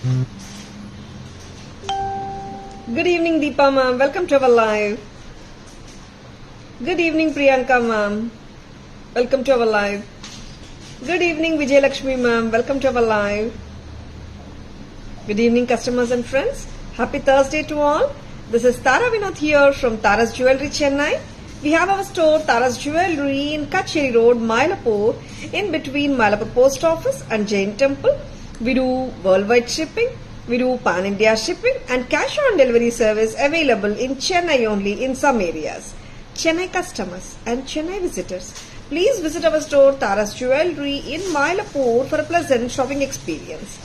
Good evening, Deepa ma'am. Welcome to our live. Good evening, Priyanka ma'am. Welcome to our live. Good evening, Vijay Lakshmi ma'am. Welcome to our live. Good evening, customers and friends. Happy Thursday to all. This is Tara Vinod here from Tara's Jewelry, Chennai. We have our store Tara's Jewelry in Kacheri Road, Mylapore, in between Mylapore Post Office and Jain Temple. We do worldwide shipping. We do pan-India shipping and cash-on-delivery service available in Chennai only in some areas. Chennai customers and Chennai visitors, please visit our store Tara's Jewelry in Mylapore for a pleasant shopping experience.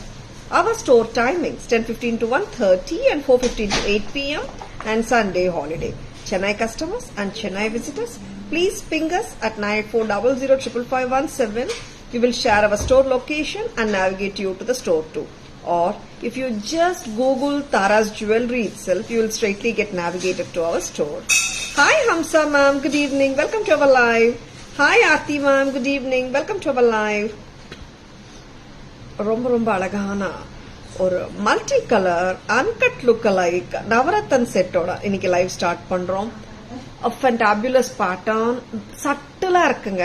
Our store timings 10:15 to 1:30 and 4:15 to 8 p.m. and Sunday holiday. Chennai customers and Chennai visitors, please ping us at 9840055517. We will share our store location and navigate you to the store too. Or if you just Google Tara's Jewelry itself, you will straightly get navigated to our store. Hi Hamsa ma'am, good evening. Welcome to our live. Hi Aarti ma'am, good evening. Welcome to our live. ரொம்ப அழகான ஒரு multi colour uncut look like Navratan செட்டோட இன்னைக்கு live start பண்றோம். Fantabulous pattern சட்டிலா இருக்குங்க.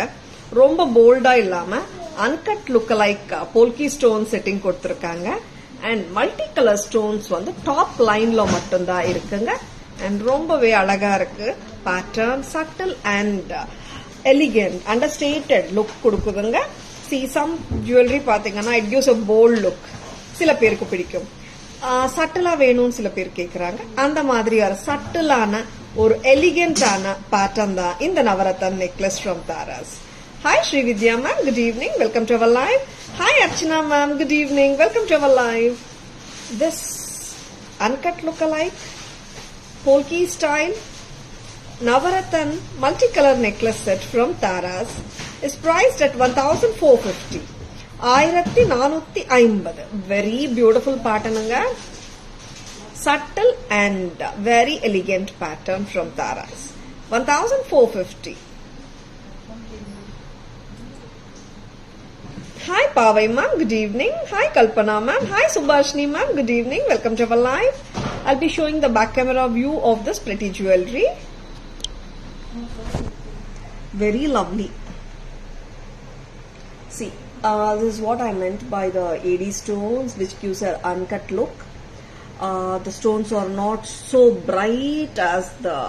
ரொம்ப போல்டா இல்லாம uncut look like polki stone setting கொடுத்திருக்காங்க. அண்ட் மல்டி கலர் ஸ்டோன்ஸ் வந்து டாப் லைன்ல மட்டும்தான் இருக்குங்க. அண்ட் ரொம்பவே அழகா இருக்கு. Pattern subtle and elegant understated look கொடுக்குதுங்க. சம் ஜுவல்லரி பாத்தீங்கன்னா இட் கிவ்ஸ் a bold லுக். சில பேருக்கு பிடிக்கும். சட்டிலா வேணும்னு சில பேர் கேக்குறாங்க. அந்த மாதிரி ஒரு சட்டிலான ஒரு எலிகண்டான பேட்டர்ன் தான் இந்த navratan necklace from Tara's. Hi Srividya ma'am, good evening. Welcome to our live. Hi Archana ma'am, good evening. Welcome to our live. This uncut look-alike, polki style, Navaratan multicolor necklace set from Taras is priced at 1450. 1450. Very beautiful pattern. Subtle and very elegant pattern from Taras. 1450. Hi Pavai ma'am, good evening. Hi Kalpana ma'am. Hi Subhashni ma'am, good evening. Welcome to our live. I'll be showing the back camera view of this pretty jewelry. Very lovely. See, this is what I meant by the AD stones, which gives an uncut look. The stones are not so bright as the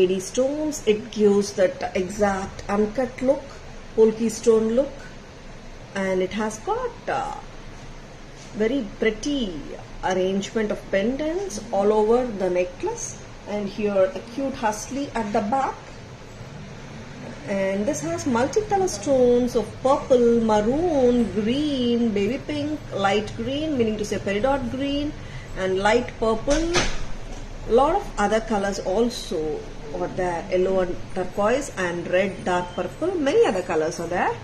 AD stones. It gives that exact uncut look, polki stone look. And it has got very pretty arrangement of pendants all over the necklace, and here a cute hustley at the back. And this has multicolor stones of purple, maroon, green, baby pink, light green, meaning to say peridot green, and light purple. Lot of other colors also are there, yellow and turquoise and red, dark purple. Many other colors are there.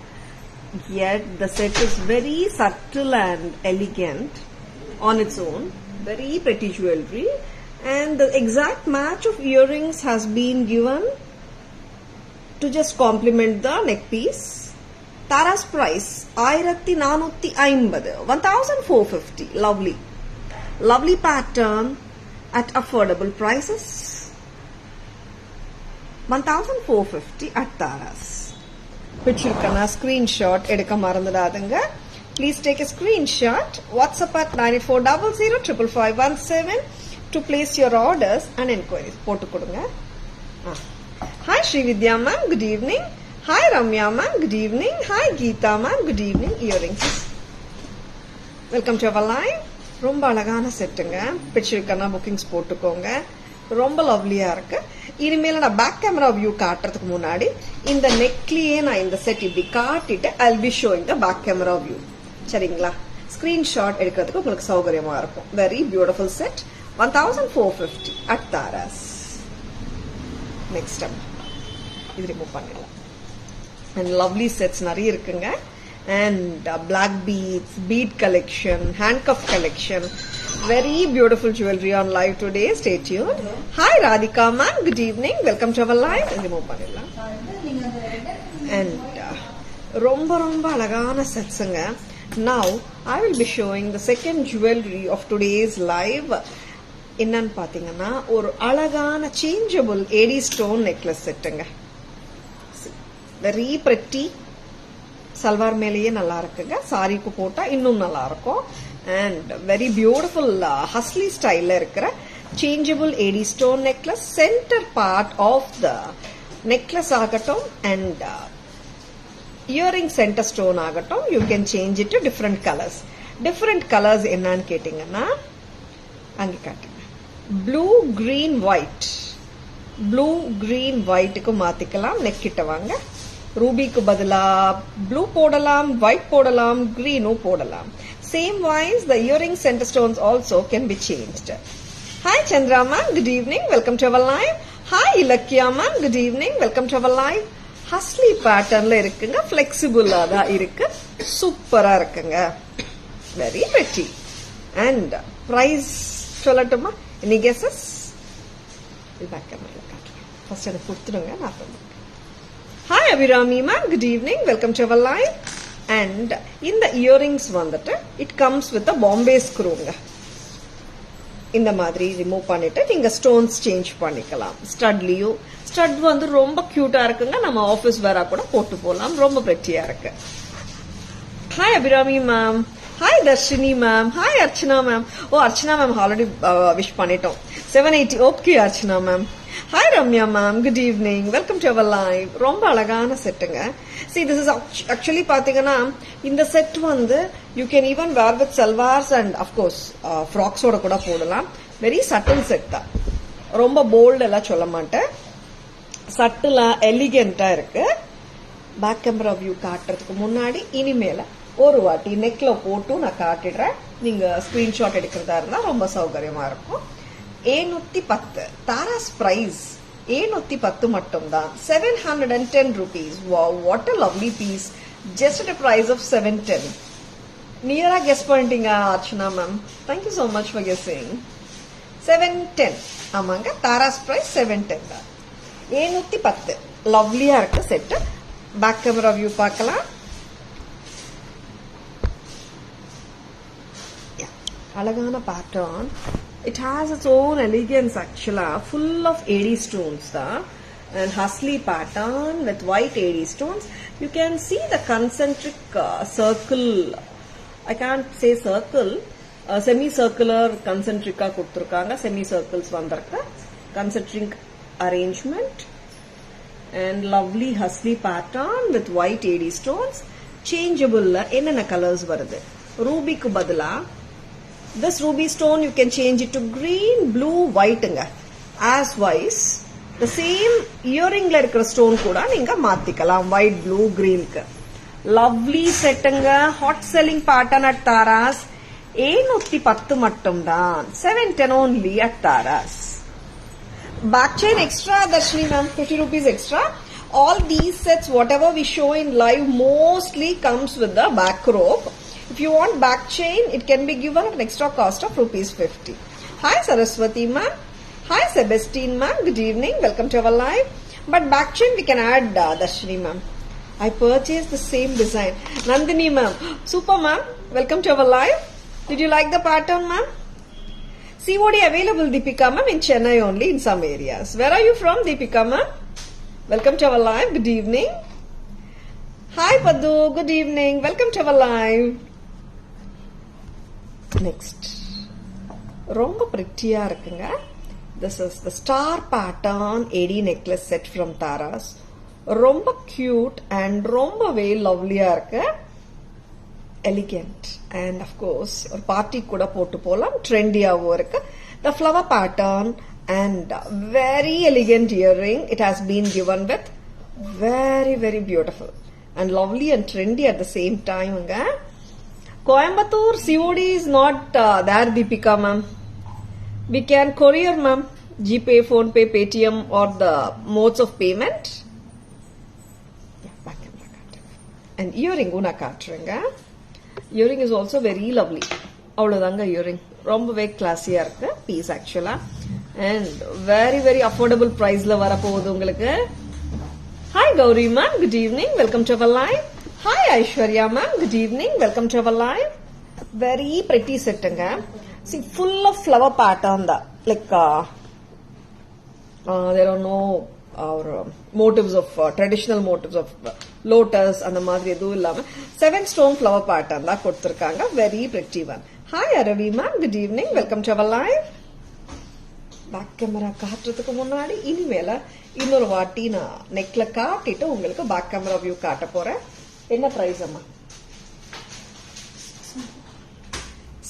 Yet the set is very subtle and elegant on its own. Very pretty jewelry, and the exact match of earrings has been given to just complement the neck piece. Tara's price 1450. 1450. Lovely pattern at affordable prices. 1450 at Tara's. பிடிச்சிருக்கனா screenshot எடுக்க மறந்துடாதுங்க. Please take a screenshot. WhatsApp at 9840055517 to place your orders and enquiries. போட்டு கொடுங்க. Hi Srividya ma'am, good evening. Hi Ramya ma'am, good evening. Hi Geeta ma'am, good evening. Earrings. Welcome to our live. ரொம்ப அழகான செட்டுங்க. பிடிச்சிருக்கனா bookings போட்டுக்கோங்க. ரொம்ப லவ்லியா இருக்கு. இனிமேல நான் back camera view காட்டுறதுக்கு முன்னாடி இந்த நெக்லியே நான் இந்த செட் இப்படி காட்டிட்டு I'll be showing the back camera view. சரிங்களா? ஸ்கிரீன்ஷாட் எடுக்கிறதுக்கு உங்களுக்கு சௌகரியமா இருக்கும். Very beautiful set. 1450 at Taras. Next step. இது ரிமூவ் பண்ணிடலாம். And lovely sets நிறைய இருக்குங்க. And black beads, bead collection, handcuff collection. Very beautiful jewelry on live today. Stay tuned. Hi Radhika ma'am, good evening. Welcome to our live. Remove பண்ணிடலாம். And ரொம்ப அழகான செட்ஸுங்க. Now I will be showing the second jewelry of today's live. என்னன்னு பாத்தீங்கன்னா ஒரு அழகான changeable AD stone necklace செட்டுங்க. Very pretty. Salwar மேலேயே நல்லா இருக்குங்க, சாரிக்கு போட்டா இன்னும் நல்லா இருக்கும். அண்ட் வெரி பியூட்டிஃபுல் ஹஸ்லி ஸ்டைல்ல இருக்கிற changeable AD stone necklace. Centre part of the necklace ஆகட்டும் அண்ட் இயரிங் சென்டர் ஸ்டோன் ஆகட்டும், you can change it to different colours. Different colours என்னன்னு கேட்டீங்கன்னா அங்கே காட்டுங்க. Blue green white, blue green ஒயிட்டுக்கு மாத்திக்கலாம். நெக் கிட்ட வாங்க. ரூபிக்கு பதிலா ப்ளூ போடலாம், ஒயிட் போடலாம், கிரீனும் போடலாம். Same wise the earring centre stones also can be changed. Hi Chandra ma'am, good evening, welcome to our live. Hi Ilakkiya ma'am, good evening, welcome to our live. ஹஸ்லி பேட்டர்ன்ல இருக்குங்க, பிளெக்சிபிளா தான் இருக்கு, சூப்பரா இருக்குங்க, வெரி பிரெட்டி. அண்ட் பிரைஸ் சொல்லட்டுமா? Any guesses? பேக் கேமரா காட்டுறேன், ஃபர்ஸ்ட் எனக்கு கொடுத்துடுங்க, நான் பண்ணுறேன். Hi Abirami ma'am, good evening, welcome to our live. And இந்த இயரிங்ஸ் வந்துட்டு இட் கம்ஸ் வித் பாம்பே ஸ்க்ரூங்க. இந்த மாதிரி ரிமூவ் பண்ணிட்டு நீங்க ஸ்டோன்ஸ் சேஞ்ச் பண்ணிக்கலாம். ஸ்டட்லயும் ஸ்டட் வந்து ரொம்ப கியூட்டா இருக்குங்க, நம்ம ஆபீஸ் வேரா கூட போட்டு போலாம், ரொம்ப பிரெட்டியா இருக்கு. Hi Abirami ma'am, hi Dharshini ma'am, hi Archana ma'am. Oh Archana ma'am already wish பண்ணிட்டோம். 780. Okay Archana ma'am. Hi Ramya ma'am, good evening, welcome to our live. ரொம்ப அழகான செட்டுங்க. See, this is actually பாத்தீங்கன்னா இந்த செட் வந்து you can even wear with salwars and of course frocks ஓட கூட போடலாம். Very subtle set தான், ரொம்ப போல்ட் எல்லாம் சொல்ல மாட்டேன், சட்டிலா எலிகென்ட்டா இருக்கு. பேக் கேமரா வியூ காட்டுறதுக்கு முன்னாடி இனிமேல ஒரு வாட்டி நெக்ல போட்டு நான் காட்டிடுறேன். நீங்க ஸ்கிரீன்ஷாட் எடுக்கிறதா இருந்தா ரொம்ப சௌகரியமா இருக்கும். 710 தாராஸ் பிரைஸ் 710 மட்டும் தான், 710 rupees. Wow, what a lovely piece, just at a price of 710. நியரா guess பண்ணிட்டீங்க Archana ma'am, thank you so much for guessing. 710. ஆமாங்க, தாராஸ் பிரைஸ் 710 தான். 710 லவ்லியா இருக்கு செட். பேக் கேமரா வியூ பார்க்கலாம். அழகான pattern. It has its own elegance actually, full of AD stones and husly pattern with white AD stones. You can see the concentric circle, I can't say circle, semi-circular concentric kuduthirukanga, semi-circles vandirukka, concentric arrangement and lovely husly pattern with white AD stones. Changeable la enna colors varudhu. Ruby ku badala this ruby stone you can change it to green, blue, white nga. As wise the same earring la irukra stone kuda neenga mathikalam, white, blue, green ku. Lovely set nga, hot selling pattern at Taras. 710 mattum daan, 710 only at Taras. Back chain extra Darshini ma'am, 50 rupees extra. All these sets whatever we show in live mostly comes with the back rope. If you want back chain, it can be given at an extra cost of rupees 50. Hi Saraswati ma'am. Hi Sebastian ma'am. Good evening. Welcome to our live. But back chain we can add Darshini ma'am. I purchased the same design. Nandini ma'am. Super ma'am. Welcome to our live. Did you like the pattern ma'am? COD available Deepika ma'am in Chennai only in some areas. Where are you from Deepika ma'am? Welcome to our live. Good evening. Hi Paddu. Good evening. Welcome to our live. Next, ரொம்ப pretty-ஆ இருக்குங்க. This is the star pattern AD necklace set from Taras. ரொம்ப cute and ரொம்பவே lovely-ஆ இருக்கு. Elegant and of course ஒரு party கூட போட்டு போலாம், trendy-ஆவும் இருக்கு. The flower pattern and very elegant earring. It has been given with very very beautiful and lovely and trendy at the same time. Coimbatore COD is not there Deepika ma'am. We can courier ma'am, GPay, PhonePe, Paytm or the modes of payment. Yeah, back camera. And earring una kaatrenga. Earring is also very lovely. Avladanga earring. Rombave classy ah irukku piece actually and very very affordable price la varapodhu ungalku. Hi Gauri ma'am, good evening, welcome to our live. Hi Aishwarya ma'am, good evening, welcome to our live. Very pretty setting. See, full of flower pattern. Like there are no our motives of traditional motives of lotus and the madri edu illama 7 stone flower pattern da koduthirukanga. Very pretty one. Hi Aravi ma'am, good evening, welcome to our live. Back camera காட்டுறதுக்கு முன்னாடி இனிமேல இன்னொரு வாட்டி நான் நெக்ல காட்டிட்டு உங்களுக்கு back camera view காட்ட போறேன். என்ன பிரைஸ் அம்மா?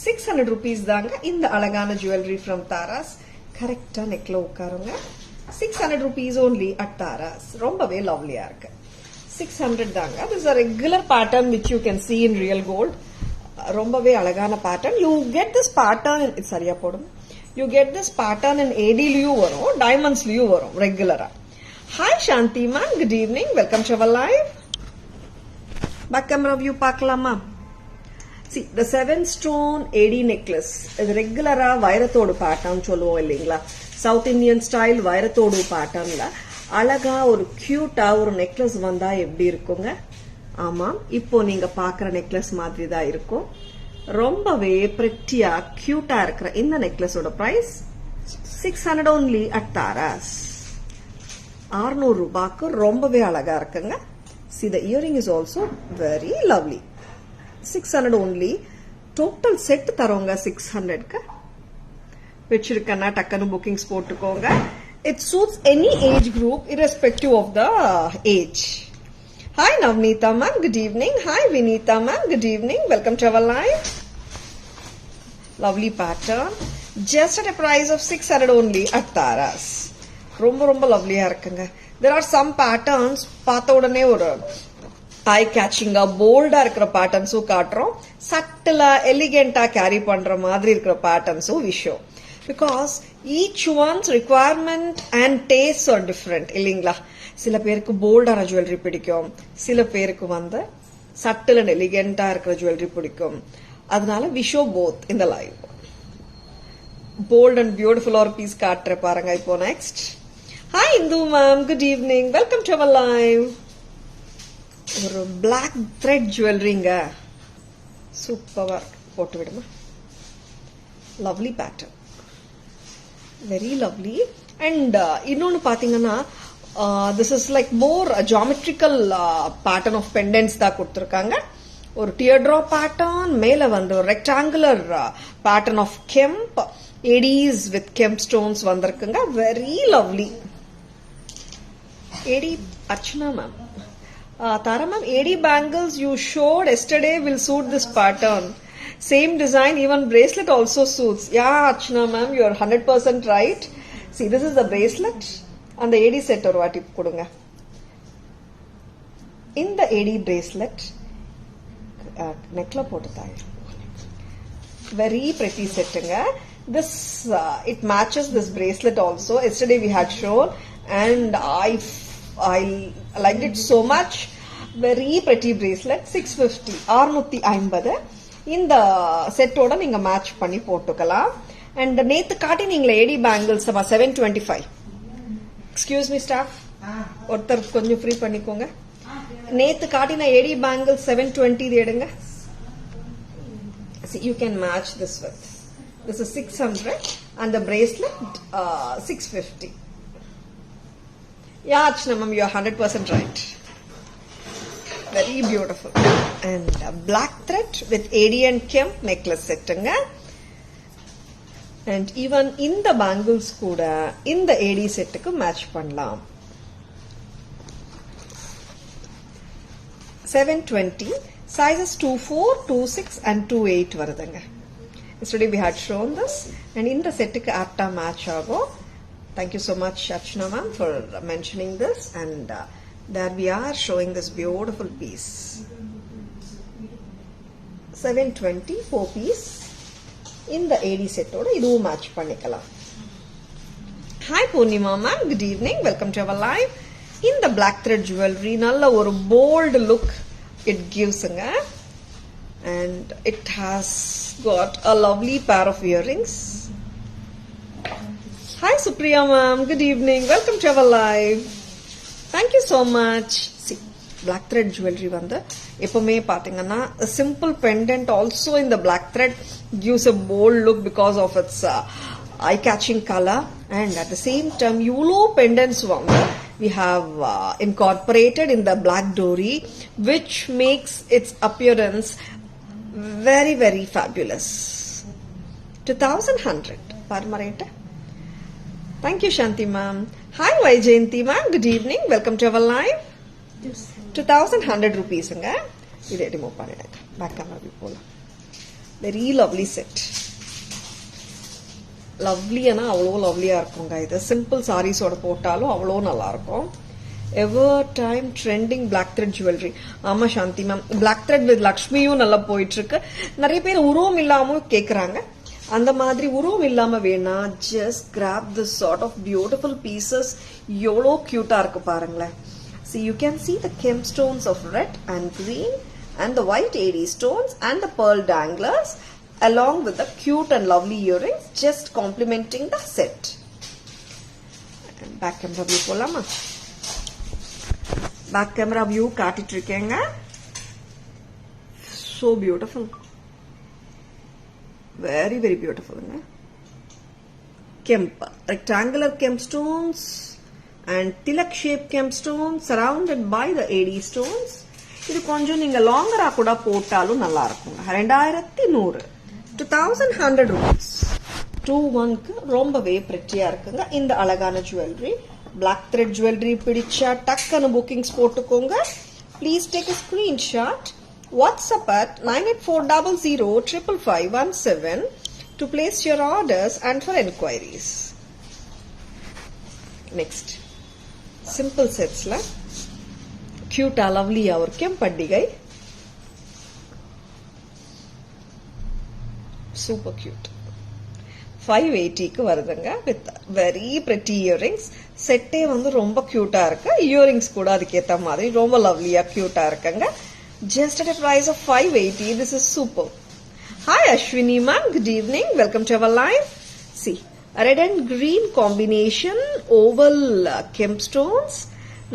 600 rupees தாங்க இந்த அழகான ஜுவல்லரி from Taras. கரெக்டா நெக்ல உட்காருங்க. 600 rupees only at Taras. ரொம்பவே லவ்லியா இருக்கு. 600 தாங்க. This is a regular pattern which you can see in real gold. ரொம்பவே அழகான pattern. You get this pattern in சரியா போடும். You get this pattern in AD liu varum, diamonds liu varum regular. Hi Shanti ma'am, good evening, welcome to our live. Back camera view பார்க்கலாமா? See, the 7 stone AD necklace இது ரெகுலரா வைரத்தோடு pattern சொல்லுவோம் இல்லீங்களா? South Indian style வைரத்தோடு பேட்டர்ன்ல அழகா ஒரு கியூட்டா ஒரு நெக்லஸ் வந்தா எப்படி இருக்குங்க? ஆமா, இப்போ நீங்க பாக்குற நெக்லஸ் மாதிரி தான் இருக்கும். ரொம்பவே பிரிட்டியா கியூட்டா இருக்கிற இந்த நெக்லஸோட பிரைஸ் 600 only at Taras. 600 ரூபாய்க்கு ரொம்பவே அழகா இருக்குங்க. See, the earring is also very lovely. 600 only. Total set தரோங்க 600க்கு. பிடிச்சிருக்கனா டக்குனு bookings போட்டுக்கோங்க. It suits any age group irrespective of the age. Hi Navneeta ma'am, good evening. Hi Vinita ma'am, good evening. Welcome to our live. Lovely pattern. Just at a price of 600 only at Taras. ரொம்ப லவ்லியா இருக்குங்க. There are some patterns பார்த்த உடனே ஒரு ஐ கேச்சிங்கா போல்டா இருக்கிற பேட்டர்ன்ஸும் காட்டுறோம். சட்டிலா எலிகென்டா carry பண்ற மாதிரி இருக்கிற பேட்டர்ன்ஸும் விஷயம். Because each one's requirement and tastes are different இல்லீங்களா? சில பேருக்கு போல்டான ஜுவல்லரி பிடிக்கும், சில பேருக்கு சட்டில் அண்ட் எலிகென்டா இருக்கிற ஜுவல்லரி பிடிக்கும். அதனால we show both in the live. Bold and beautiful ஒரு பீஸ் காட்டுற பாருங்க இப்போ next. Hi Indu ma'am, good evening, welcome to our live. ஒரு black thread ஜுவல்லரிங்க, சூப்பரா போட்டு விடுமா. Lovely pattern, very lovely. And இன்னொன்னு பாத்தீங்கன்னா this is like more a geometrical pattern of pendants தான் கொடுத்திருக்காங்க. ஒரு teardrop pattern, மேல ஒரு rectangular pattern of kemp, ADs with kemp stones வந்திருக்குங்க. Very lovely. AD Archana ma'am, Tara ma'am, AD bangles you showed yesterday will suit this pattern. Same design, even bracelet also suits. Yeah Archana ma'am, you are 100% right. See, this is the bracelet and the AD set ஒரு வாட்டி கொடுங்க. இந்த AD bracelet நெக்ல போட்டு தாய். Very pretty setting. This it matches this bracelet also. Yesterday we had shown and I liked it so much. Very pretty bracelet. 650 650 இந்த செட்டோட நீங்க match பண்ணி போட்டுக்கலாம். And நேத்து காட்டி நீங்க AD bangles 725. Excuse me staff, ஒருத்தர் கொஞ்சம் ஃப்ரீ பண்ணிக்கோங்க. நேத்து காட்டின AD bangles 720 எடுங்க. See, you can match this with. This is 600 and the bracelet 650. Yeah Archana ma'am, you are 100% right. Very beautiful. And black thread with AD and kemp necklace settunga. And even in the bangles கூட இந்த AD செட்டுக்கு match பண்ணலாம். 720 sizes 24, 26 and 28 வருதுங்க. Yesterday we had shown this and இந்த செட்டுக்கு ஆப்டா match ஆகும். Thank you so much Archana ma'am for mentioning this. And there we are showing this beautiful piece. 720 4 piece. இந்த AD செட்டோட இதுவும் மேட்ச் பண்ணிக்கலாம். Hi Purnima ma'am, good evening, welcome to our live. இந்த black thread jewelry நல்ல ஒரு bold look it gives-ங்க. And it has got a lovely pair of earrings. Hi Supriya ma'am, good evening, welcome to our live. Thank you so much. See, black thread jewelry வந்து எப்பவுமே பாத்தீங்கன்னா a simple pendant also in the black thread gives a bold look because of its eye-catching color, and at the same time yolo pendants வந்து we have incorporated in the black dori, which makes its appearance very very fabulous. 2100 parmarate. Thank you Shanti ma'am. Hi Vaijayanti ma'am, good evening, welcome to our live. 2100 rupees nga idu remove pannidanga. Back camera view pola. Very lovely set. Lovely ana avlo lovely ah irukunga. Idu simple sarees oda potalum avlo nalla irukum. Ever time trending black thread jewelry. Ama Shanti ma'am, black thread with Lakshmiyum nalla poitu irukku. Nariya per uruvam illama kekranga. அந்த மாதிரி உருவம் இல்லாம வேணா just grab this sort of beautiful pieces. எவ்வளோ கியூட்டா இருக்கு பாருங்களேன். See, you can see the gem stones of red and green and the white AD stones and the pearl danglers along with the cute and lovely earrings just complementing the set. And back camera view போலாமா? Back camera view காட்டிட்டு இருக்கேங்க. So beautiful. Very very beautiful. Kemp, rectangular kemp stones and tilak shaped kemp stones surrounded by the AD stones. இது கொஞ்சம் நீங்க லாங்கரா கூட போட்டாலும் நல்லா இருக்கும். 2100 2100 rupees 21 க்கு ரொம்பவே pretty-ஆ இருக்குங்க இந்த அழகான jewelry. Black thread jewelry பிடிச்சா டக்குன்னு bookings போட்டுக்கோங்க. Please take a screenshot. WhatsApp at 9840055517 to place your orders and for enquiries. Next, simple sets la cute lovely our kempadigai, super cute. 580 க்கு வருதுங்க with very pretty earrings. செட்டே வந்து ரொம்ப கியூட்டா இருக்கு. இயரிங்ஸ் கூட அதுக்கு ஏத்த மாதிரி ரொம்ப லவ்லியா கியூட்டா இருக்குங்க. Just at a price of 580. This is super. Hi Ashwini ma'am, good evening, welcome to our live. See, red and green combination oval kemp stones.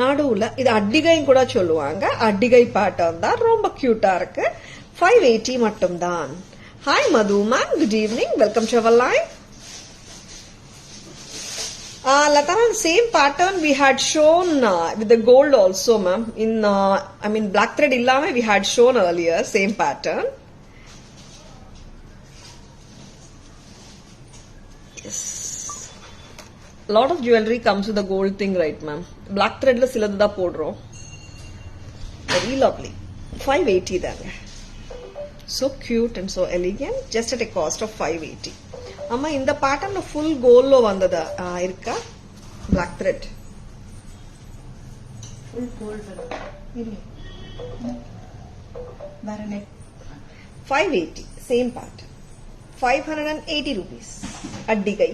Nadula idu addigai kuda solluvaanga. Addigai pattern da romba cute ah irukku. 580 mattum dhaan. Hi Madhu ma'am, good evening, welcome to our live. Lataran, same pattern we had shown with the gold also ma'am. In black thread illame we had shown earlier same pattern. Yes, lot of jewelry comes with the gold thing, right ma'am? Black thread la siladhu da podrom. Very lovely. 580 danga. So cute and so elegant, just at a cost of 580. அம்மா இந்த பேட்டர்ன்ல full கோல்ட்ல வந்ததா இருக்கா black thread full gold இல்ல வேற net 580 same pattern 580 rupees அடிகை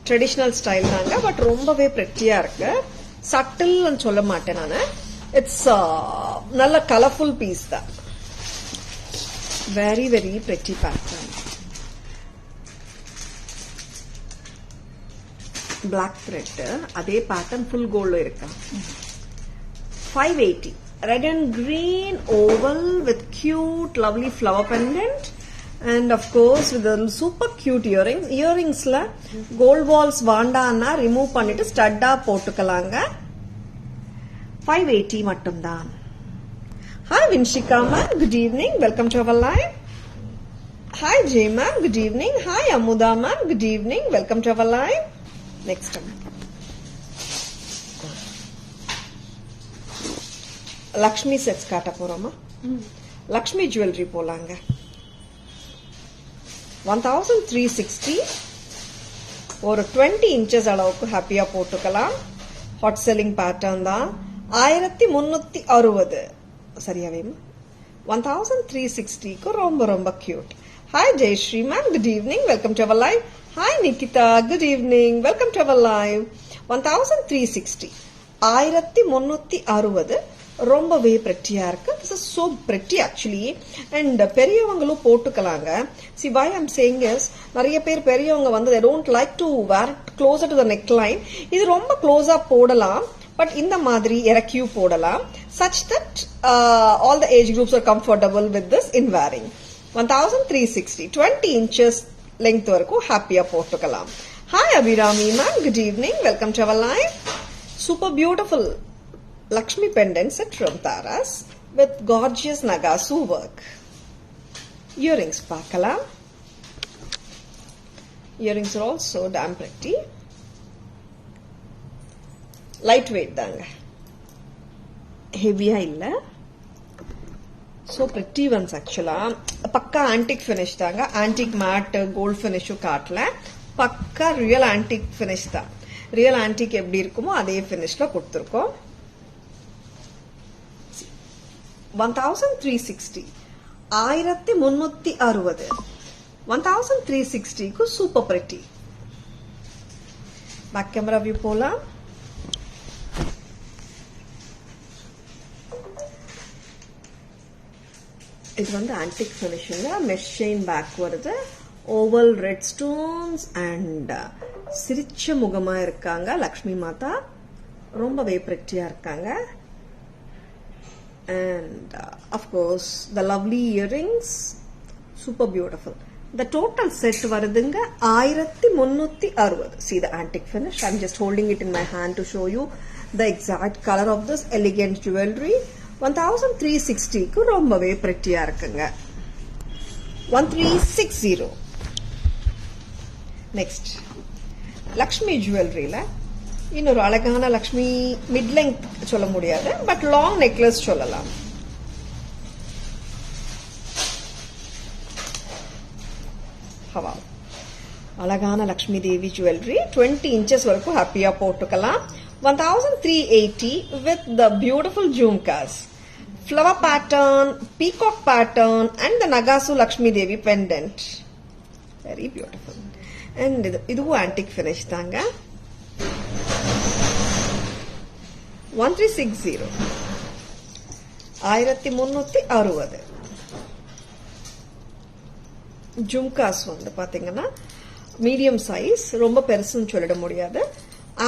traditional style தாங்க but ரொம்பவே பிரெட்டியா இருக்கு சட்டில் னு சொல்ல மாட்டேன் நானு இட்ஸ் நல்ல கலர்ஃபுல் பீஸ் தான் very very pretty pattern black thread அதே pattern full gold lo irukka 580 red and green oval with cute lovely flower pendant and of course with the super cute earrings la gold balls vaandana remove pannittu stud ah potukalanga 580 mattum dhaan. Hi Vinshika ma'am, good evening, welcome to our live. Hi Jay ma'am, good evening. Hi Amuda ma'am, good evening, welcome to our live. Next time Lakshmi sets kaata poroma. Lakshmi jewelry polanga 1360 or 20 inches alavukku happy ah potukalam. Hot selling pattern da 1360 sariyavema 1360 ku romba cute. Hi Jayashree ma'am, good evening, welcome to our live. Hi Nikita, good evening, welcome to our live. 1360 1360 ரொம்பவே pretty-ஆ இருக்கு. This is so pretty actually and பெரியவங்களும் போட்டுக்கலாங்க. See why I'm saying is நிறைய பேர் பெரியவங்க வந்து they don't like to wear it closer to the neckline. இது ரொம்ப க்ளோஸா போடலாம் பட் இந்த மாதிரி இறக்கியூ போடலாம் such that all the age groups are comfortable with this in wearing. 1360 20 inches length வரைக்கும் ஹாப்பியா போட்டுக்கலாம். Hi Abhirami ma'am, good evening, welcome to our live. Super beautiful Lakshmi pendant set from Taras with gorgeous Nagasu work. Earrings பார்க்கலாம். Earrings are also damn pretty. Light weight தாங்க, ஹெவியா இல்ல. So pretty ones actually. பக்கா antique finish தாங்க. antique matte gold finish காட்டல, பக்கா real antique finish தான். real antique எப்படி இருக்குமோ அதே finishல கொடுத்திருக்கோம். 1360 1360 1360 க்கு super pretty. Back camera view போலாம். இது வந்து antique finishing, mesh chain back வருது, ஓவல் ரெட் ஸ்டோன்ஸ் அண்ட் சிரிச்ச முகமா இருக்காங்க லக்ஷ்மி மாதா, ரொம்பவே பிரிட்டியா இருக்காங்க. And of course the lovely earrings, super beautiful. The total set varudunga 1360. See the antique finish, I'm just holding it in my hand to show you the exact color of this elegant jewelry. 1360 க்கு ரொம்பவே பிரிட்டியா இருக்குங்க. 1360. Next Lakshmi ஜுவல்லரியில இன்னொரு அழகான Lakshmi mid length சொல்ல முடியாது, but long necklace சொல்லலாம். ஹவா அழகான Lakshmi Devi jewellery 20 inches வரைக்கும் ஹாப்பியா போட்டுக்கலாம். 1380 with the beautiful jhumkas, flower pattern, peacock pattern and the Nagasu Lakshmi Devi pendant. Very beautiful. And இதுவும் antique finish தாங்க. 1360 1360. ஜும்காஸ் வந்து பாத்தீங்கன்னா மீடியம் சைஸ், ரொம்ப பெருசுன்னு சொல்லிட முடியாது,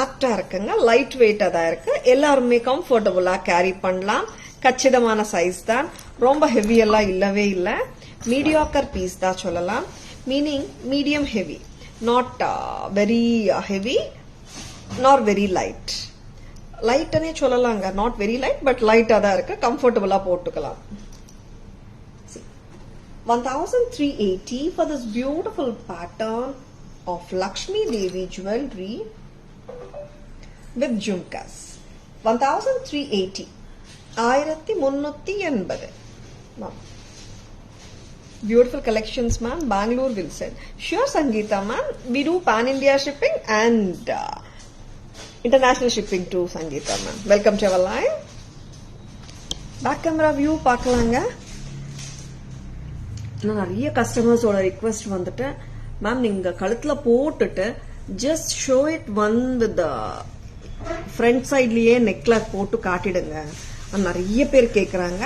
ஆப்டா இருக்குங்க, லைட் வெயிட்டா தான் இருக்கு, எல்லாருமே கம்ஃபர்டபுளா கேரி பண்ணலாம். கச்சிதமான சைஸ் தான், ரொம்ப ஹெவி எல்லாம் இல்லவே இல்ல, மீடியாக்கர் பீஸ் தான் சொல்லலாம். Meaning medium heavy, not very heavy not very light. லைட்னே சொல்லலாங்க, நாட் வெரி லைட் பட் லைட்டா தான் இருக்கு, கம்ஃபர்டபுளா போட்டுக்கலாம். 1380 for this beautiful pattern of Lakshmi Devi jewelry with jhumkas. 1380 1380. Beautiful collections ma'am, Bangalore will send. Sure Sangeeta ma'am, we do pan India shipping and international shipping too Sangeeta ma'am. Welcome to our live. Back camera view பார்க்கலாங்க. நான் நிறைய கஸ்டமர்ஸோட request வந்துட்டு, ma'am நீங்க கழுத்துல போட்டுட்டு just show it one with front சைட்லயே நெக்ல போட்டு காட்டிடுங்க, நிறைய பேர் கேக்குறாங்க.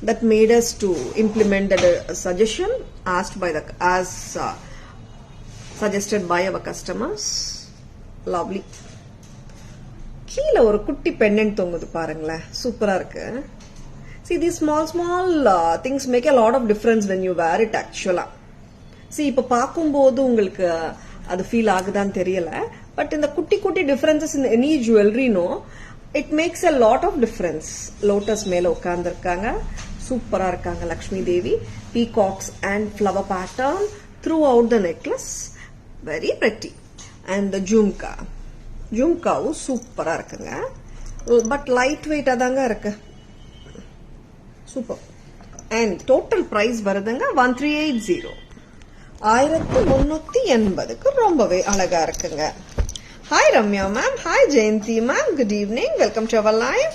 That made us to implement the suggestion asked by the suggested by our customers. Lovely. கீழ ஒரு குட்டி பெண்டன்ட் தொங்குது பாருங்களேன், சூப்பரா இருக்கு. See, these small things make a lot of difference when you wear it actually. See, இப்ப பாக்கும்போது உங்களுக்கு அது ஃபீல் ஆகுதான்னு தெரியல, பட் இந்த குட்டி குட்டி differences in any jewelry no, it makes a lot of difference. Lotus மேல உட்கார்ந்திருக்காங்க, சூப்பரா இருக்காங்க Lakshmi Devi. Peacocks and flower pattern throughout the necklace, very pretty. And the ஜும்காவும் சூப்பரா இருக்குங்க, பட் லைட் வெயிட்டா தாங்க இருக்கு, சூப்பர். அண்ட் டோட்டல் பிரைஸ் வருதுங்க 1380 1380க்கு ரொம்பவே அழகா இருக்குங்க. Hi Ramya ma'am, hi Jayanthi ma'am, good evening, welcome to our live.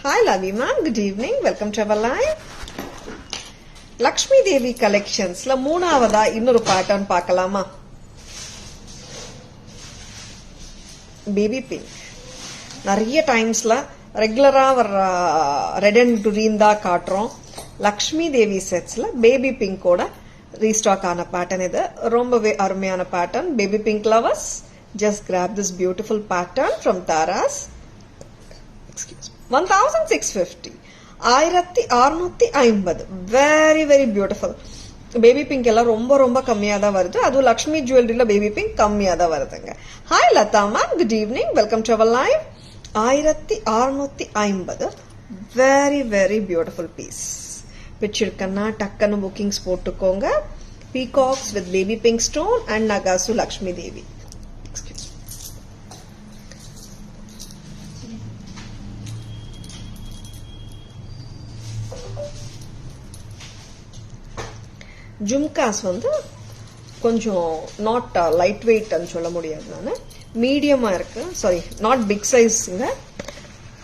Hi Lavi ma'am, good evening, welcome to our live. Lakshmi Devi கலெக்ஷன்ஸ்ல மூணாவதா இன்னொரு பேட்டர்ன் பார்க்கலாமா? Baby pink. நிறைய டைம்ஸ்ல ரெகுலரா வர்ற ரெட் அண்ட் கிரீன் தான் காட்டுறோம். லக்ஷ்மி தேவி செட்ஸ்ல பேபி பிங்கோட ரீஸ்டாக் ஆன பேட்டர்ன் இது, ரொம்பவே அருமையான pattern. Baby pink lovers, just grab this beautiful pattern from Taras. 1650. 1650. Very very beautiful. Baby pink எல்லாம் ரொம்ப ரொம்ப கம்மியா தான் வருது. அதுவும் லக்ஷ்மி ஜுவல்லரியில பேபி பிங்க் கம்மியா தான் வருதுங்க. Hi Latha ma'am, good evening, welcome to our live. 1650. Very very beautiful piece. பிடிச்சிருக்கன்னா டக்குன்னு புக்கிங்ஸ் போட்டுக்கோங்க. Peacocks with baby pink stone and நகாசு லக்ஷ்மி தேவி. ஜும்காஸ் வந்து கொஞ்சம் நாட் லைட் வெயிட் சொல்ல முடியாது, நான் மீடியமா இருக்கு. சாரி, நாட் பிக் சைஸ்ங்க,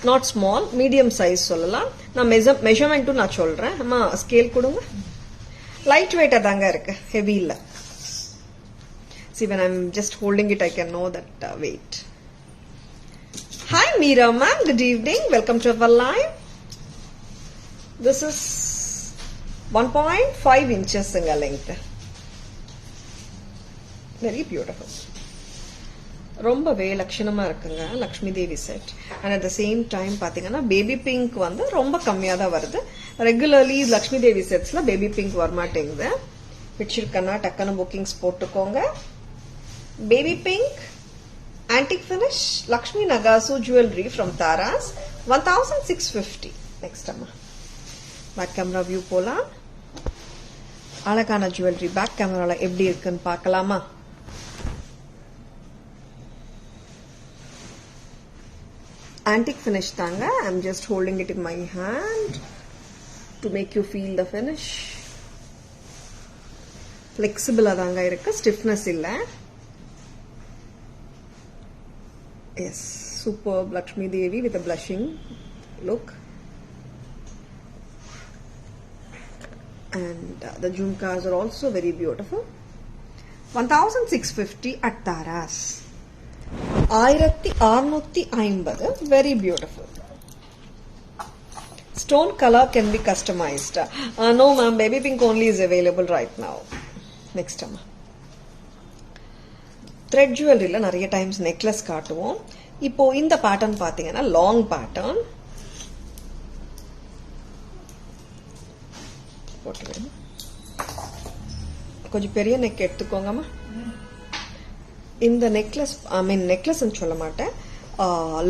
நாட் ஸ்மால், மீடியம் சைஸ் சொல்லலாம். நான் மெஷர்மெண்ட்டும் நான் சொல்றேன். அம்மா ஸ்கேல் கொடுங்க. லைட் வெயிட்டா தாங்க இருக்கு, ஹெவி இல்ல. See, when I'm just holding it, I can know that weight. Hi Meera ma'am, good evening, welcome to our live. This is 1.5 inches in length. Very beautiful. ரொம்பவே லட்சணமா இருக்குங்க Lakshmi Devi set. And at the same time பாத்தீங்கன்னா baby pink வந்து ரொம்ப கம்மியா தான் வருது. Regularly Lakshmi Devi செட்ஸ்ல பேபி பிங்க் வரமாட்டேங்குது. பிடிச்சிருக்கன்னா டக்குன்னு புக்கிங்ஸ் போட்டுக்கோங்க. Baby pink antique finish Lakshmi நகாசு ஜுவல்லரி ஃப்ரம் தாராஸ் 1650. நெக்ஸ்ட் அம்மா பேக் கேமரா வியூ போலாம். அழகான ஜுவல்லரி பேக் கேமரால எப்படி இருக்குன்னு பார்க்கலாமா? ஆன்டிக் ஃபினிஷ் தாங்க. I'm just holding it in my hand to make you feel the finish. ஃபிளெக்சிபிளா தாங்க இருக்கு, ஸ்டிஃப்னஸ் இல்ல. Yes, super Lakshmi Devi with a blushing look. And the jhumkas are also very beautiful. 1650 at Taras. 1650. Very beautiful. Stone color can be customized. No ma'am, baby pink only is available right now. Next time. Thread jewelry la nariya times necklace காட்டுவோம். இப்போ இந்த pattern பாத்தீங்கன்னா long pattern. கொஞ்சம் பெரிய neck எடுத்துக்கோங்கம்மா. இந்த necklace, ஐ மீன் necklace சொல்ல மாட்டேன்,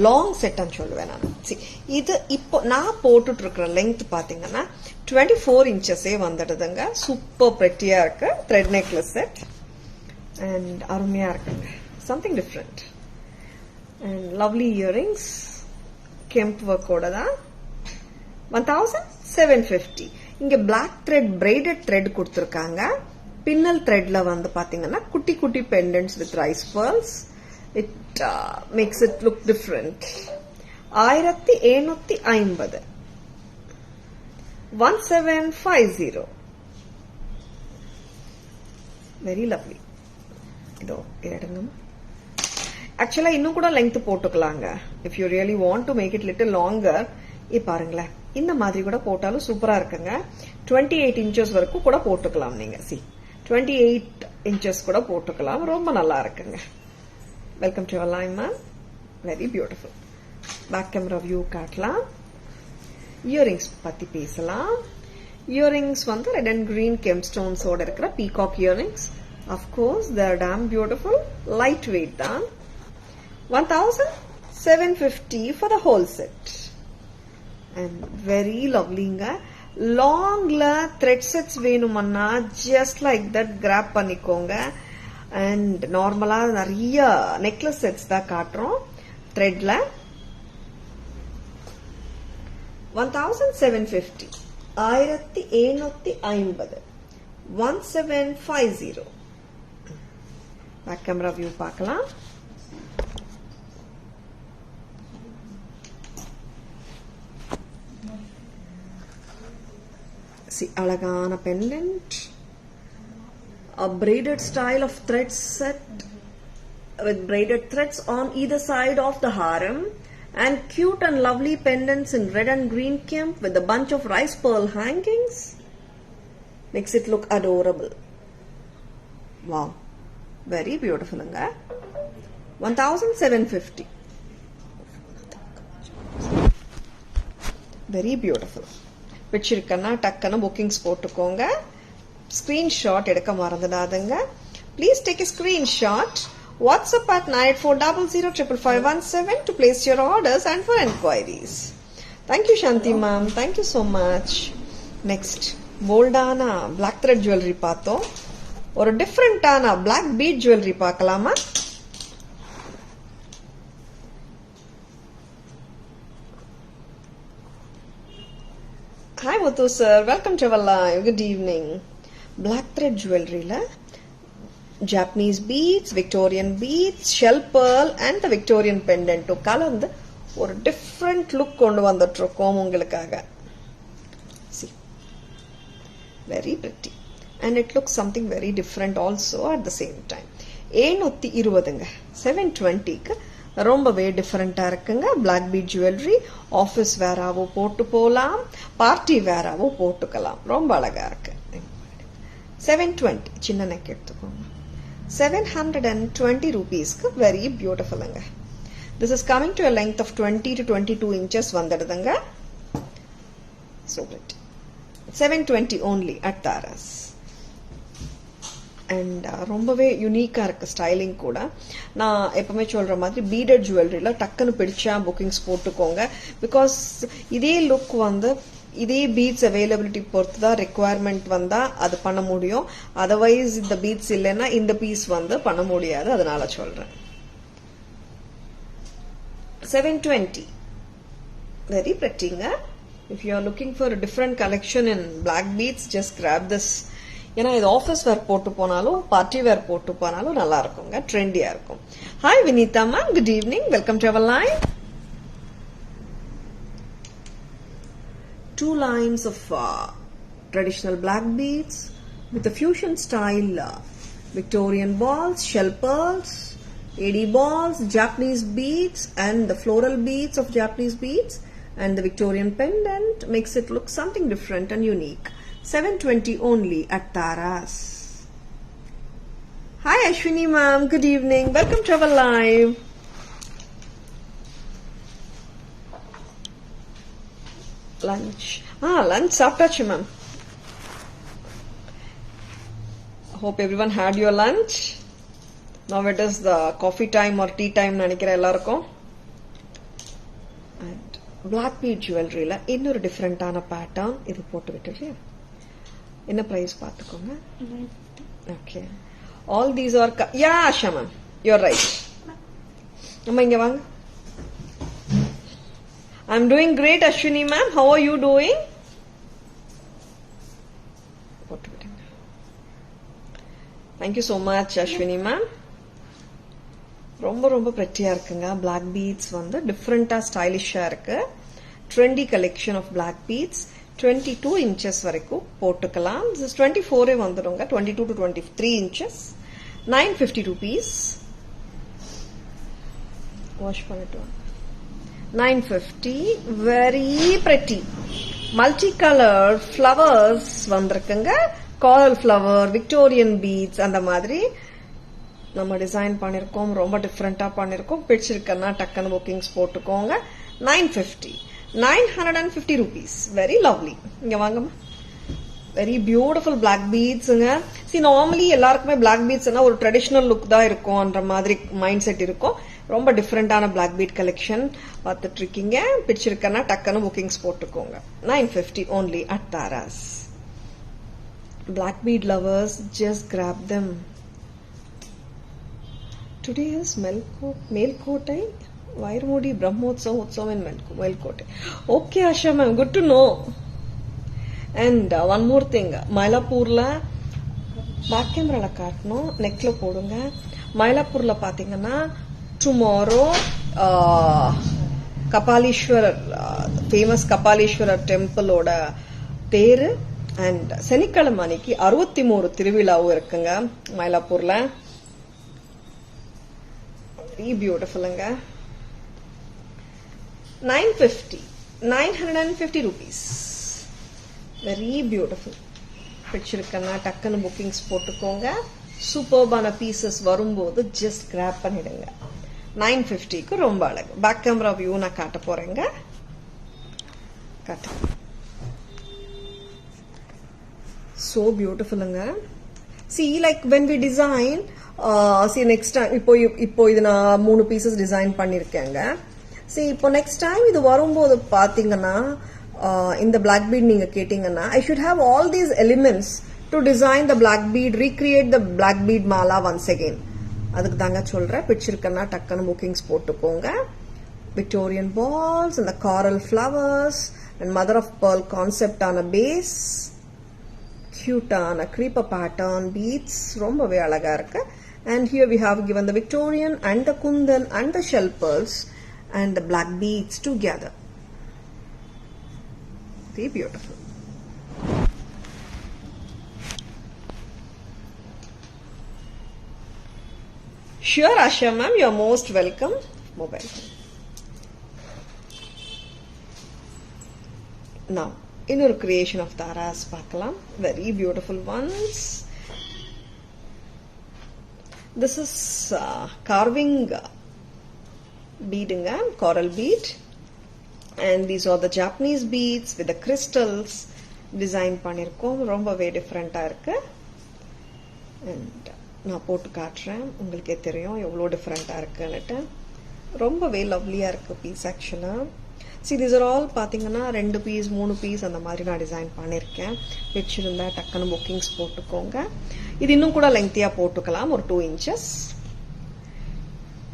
long set சொல்லுவேன் நான். இது இப்போ நான் போட்டுட்டு இருக்கிற லெங்த் பாத்தீங்கன்னா 24 இன்ச்சஸே வந்துடுதுங்க. சூப்பர் பிரெட்டியா இருக்கு த்ரெட் நெக்லஸ் செட் அண்ட் அருமையா இருக்குங்க. Something different and lovely earrings kemp ஒர்க்கோட தான். 1750. இங்க பிளாக் த்ரெட் braided த்ரெட் கொடுத்திருக்காங்க. பின்னல் த்ரெட்ல வந்து பாத்தீங்கன்னா குட்டி குட்டி pendants with rice pearls. It makes it look different. 1750. 1750. Very lovely. இதோ எடுங்க. ஆக்சுவலா இன்னும் கூட லெங்த் போட்டுக்கலாங்க. If you really want to make it little longer, பாருங்களேன், இந்த மாதிரி கூட போட்டாலும் சூப்பரா இருக்குங்க. 28 இன்ச்சஸ் வரைக்கும் கூட போட்டுக்கலாம் நீங்க. 28 இன்ச்சஸ் கூட போட்டுக்கலாம். ரொம்ப நல்லா இருக்குங்க. Welcome to live ma'am. Very beautiful. Back camera view காட்டலாம். இயரிங்ஸ் பத்தி பேசலாம். இயரிங்ஸ் வந்து ரெட் அண்ட் கிரீன் கெம்ஸ்டோன்ஸோட இருக்கிற peacock earrings. Of course they're damn beautiful. Light weight தான். 1750 for the whole set. And very lovelyங்க. லாங்ல த்ரெட் செட்ஸ் வேணுமன்னா ஜஸ்ட் லைக் தட் கிராப் பண்ணிக்கோங்க. அண்ட் நார்மலா நிறைய நெக்லஸ் செட்ஸ் தான் காட்டுறோம் த்ரெட்ல. 1750. 1750. 1750. பேக் கேமரா வியூ பார்க்கலாம். See, alagana pendant, a braided style of thread set with braided threads on either side of the harem, and cute and lovely pendants in red and green kemp with a bunch of rice pearl hangings. Makes it look adorable. Wow, very beautiful. 1750. Very beautiful. பிடிச்சிருக்கன்னா டக்குன்னு bookings போட்டுக்கோங்க. Screenshot எடுக்க மறந்துடாதுங்க. Please take a screenshot. WhatsApp at 94005517 to place your orders and for enquiries. Thank you Shanti ma'am. Thank you so much. Next, boldana black thread jewelry பார்த்தோம். ஒரு டிஃபரண்டான black bead jewelry பார்க்கலாமா? Hi Muthu sir, welcome to our live. Good evening. Black thread jewelry la Japanese beads, Victorian beads, shell pearl and the Victorian pendant கலந்து ஒரு different look கொண்டு வந்துட்டு இருக்கோம் உங்களுக்காக. See, very pretty and it looks something very different also at the same time. 720ங்க 720க்கு ரொம்பவே டிஃபரெண்டா இருக்குங்க. Black beat jewellery office வேராவோ போட்டு போகலாம், பார்ட்டி வேராவோ போட்டுக்கலாம். ரொம்ப அழகா இருக்கு. 720 சின்ன நெக் எடுத்துக்கோங்க. 720 rupeesக்கு very பியூட்டிஃபுல்லுங்க. This is coming to a length of 20 to 22 inches வந்துடுதுங்க. So pretty. 720 only at Taras. And ரொம்பவே யூனிக்கா இருக்கு ஸ்டைலிங் கூட. நான் எப்பவுமே சொல்ற மாதிரி பீடட் ஜுவல்லரியில டக்குன்னு பிடிச்சா புக்கிங்ஸ் போட்டுக்கோங்க. பிகாஸ் இதே லுக் வந்து இதே பீட்ஸ் அவைலபிலிட்டி பொறுத்து தான் ரெக்குவயர்மெண்ட் வந்தா அது பண்ண முடியும். அதர்வைஸ் இந்த பீட்ஸ் இல்லைன்னா இந்த பீஸ் வந்து பண்ண முடியாது. அதனால சொல்றேன். 720 very prettyங்க. If you are looking for a different collection in black beads, just grab this. ஏன்னா இது ஆஃபீஸ் வேர் போட்டு போனாலும் பார்ட்டி வேர் போட்டு போனாலும் நல்லா இருக்குங்க, ட்ரெண்டியா இருக்கும். Hi Vinitha ma'am, good evening, welcome to our live. 2 lines of traditional black beads with the fusion style Victorian balls, shell pearls, AD balls, Japanese beads and the floral beads of Japanese beads and the Victorian pendant makes it look something different and unique. 720 only at Taras. Hi Ashwini ma'am, good evening, welcome to our live. Lunch சாப்பிட்டாச்சு ma'am. Hope everyone had your lunch. Now it is the coffee time or tea time நினைக்கிறேன் எல்லாருக்கும். And black bead jewelryல இன்னொரு டிஃபரெண்டான pattern இது போட்டு விட்டுறேன். என்ன price பாத்துக்கோங்க. Okay, all these are yeah Asha ma'am, you are right. அம்மா இங்க வாங்க. I am doing great Ashwini ma'am, how are you doing? போட்டு விடுங்க. Thank you so much Ashwini ma'am. ரொம்ப ரொம்ப பிரெட்டியா இருக்குங்க. பிளாக் பீட்ஸ் வந்து டிஃப்ரெண்டா ஸ்டைலிஷா இருக்கு. Trendy collection of black beads. 22 inches வரைக்கும் போட்டுக்கலாம். This is 24 வந்துருங்க. 22 to 23 inches. 950 rupees. வாஷ் பண்ணிட்டு 950. Very pretty. Multicolored flowers வந்திருக்குங்க. Coral flower, Victorian beads அந்த மாதிரி நம்ம டிசைன் பண்ணிருக்கோம். ரொம்ப டிஃபரெண்டா பண்ணிருக்கோம். பிடிச்சிருக்கன்னா டக்குன்னு புக்கிங்ஸ் போட்டுக்கோங்க. 950 rupees. Very lovely. இங்க வாங்கம்மா. Very beautiful black beads. See, normally எல்லாருக்குமே black beads ஒரு ட்ரெடிஷனல் லுக் தான் இருக்கும்ன்ற மாதிரி மைண்ட் செட் இருக்கும். ரொம்ப டிஃபரெண்டான black bead கலெக்ஷன் பார்த்துட்டு இருக்கீங்க. பிடிச்சிருக்கன்னா டக்குன்னு புக்கிங்ஸ் போட்டுக்கோங்க. 950 only at Taras. Black bead lovers, just grab them. Today is Melkotai Vairmudi Brahmotsav Utsav in Melkote. Okay, Asha ma'am, good to know. And one more thing, Mylapurla back camera la kaatno, neck lo podunga. Mylapurla pathingana tomorrow Kapalishwara famous Kapalishwara temple oda தேரு and சனிக்கிழமை அன்னைக்கு 63 திருவிழாவும் இருக்குங்க மயிலாப்பூர்ல. Very பியூட்டிஃபுல்லுங்க. 950 rupees. Very beautiful. பிடிச்சிருக்கன்னா டக்குன்னு bookings போட்டுக்கோங்க. சூப்பர்பான பீசஸ் வரும்போது ஜஸ்ட் கிராப் பண்ணிடுங்க. 950க்கு ரொம்ப அழகு. பேக் கேமரா வியூ நான் காட்ட போறேங்க. Cut. So beautiful anga. See, like when we design, see next time இப்போ இது நான் 3 pieces design பண்ணிருக்கேங்க. See இப்போ next time இது வரும்போது பாத்தீங்கன்னா இந்த black bead நீங்க கேட்டிங்கன்னா I should have all these elements to design the black bead, recreate the black bead mala once again. அதுக்கு தாங்க சொல்றேன். பிடிச்சிருக்கனா டக்குன்னு bookings போட்டுக்கோங்க. Victorian balls and the coral flowers and mother of pearl concept on a base. Cute on a creeper pattern beads ரொம்பவே அழகா இருக்கு. And here we have given the Victorian and the kundan and the shell pearls and the black beads together. Very beautiful. Sure, Asha ma'am, you are most welcome. Mobile. Now, இன்னொரு creation of Tara's பார்க்கலாம். Very beautiful ones. This is carving beading, coral bead, and these are the Japanese beads with the crystals design பண்ணிருக்கோம். ரொம்பவே டிஃபரெண்டா இருக்கு. And நான் போட்டு காட்டுறேன். உங்களுக்கே தெரியும் எவ்வளவு டிஃபரெண்டா இருக்குன்னு. ரொம்பவே லவ்லியா இருக்கு பீஸ் ஆக்சுவலா. See, these are all பாத்தீங்கன்னா 2 பீஸ் 3 பீஸ் அந்த மாதிரி நான் டிசைன் பண்ணிருக்கேன். வெச்சிருந்தா டக்குன்னு bookings போட்டுக்கோங்க. இது இன்னும் கூட லெங்தியா போட்டுக்கலாம். ஒரு 2 inches.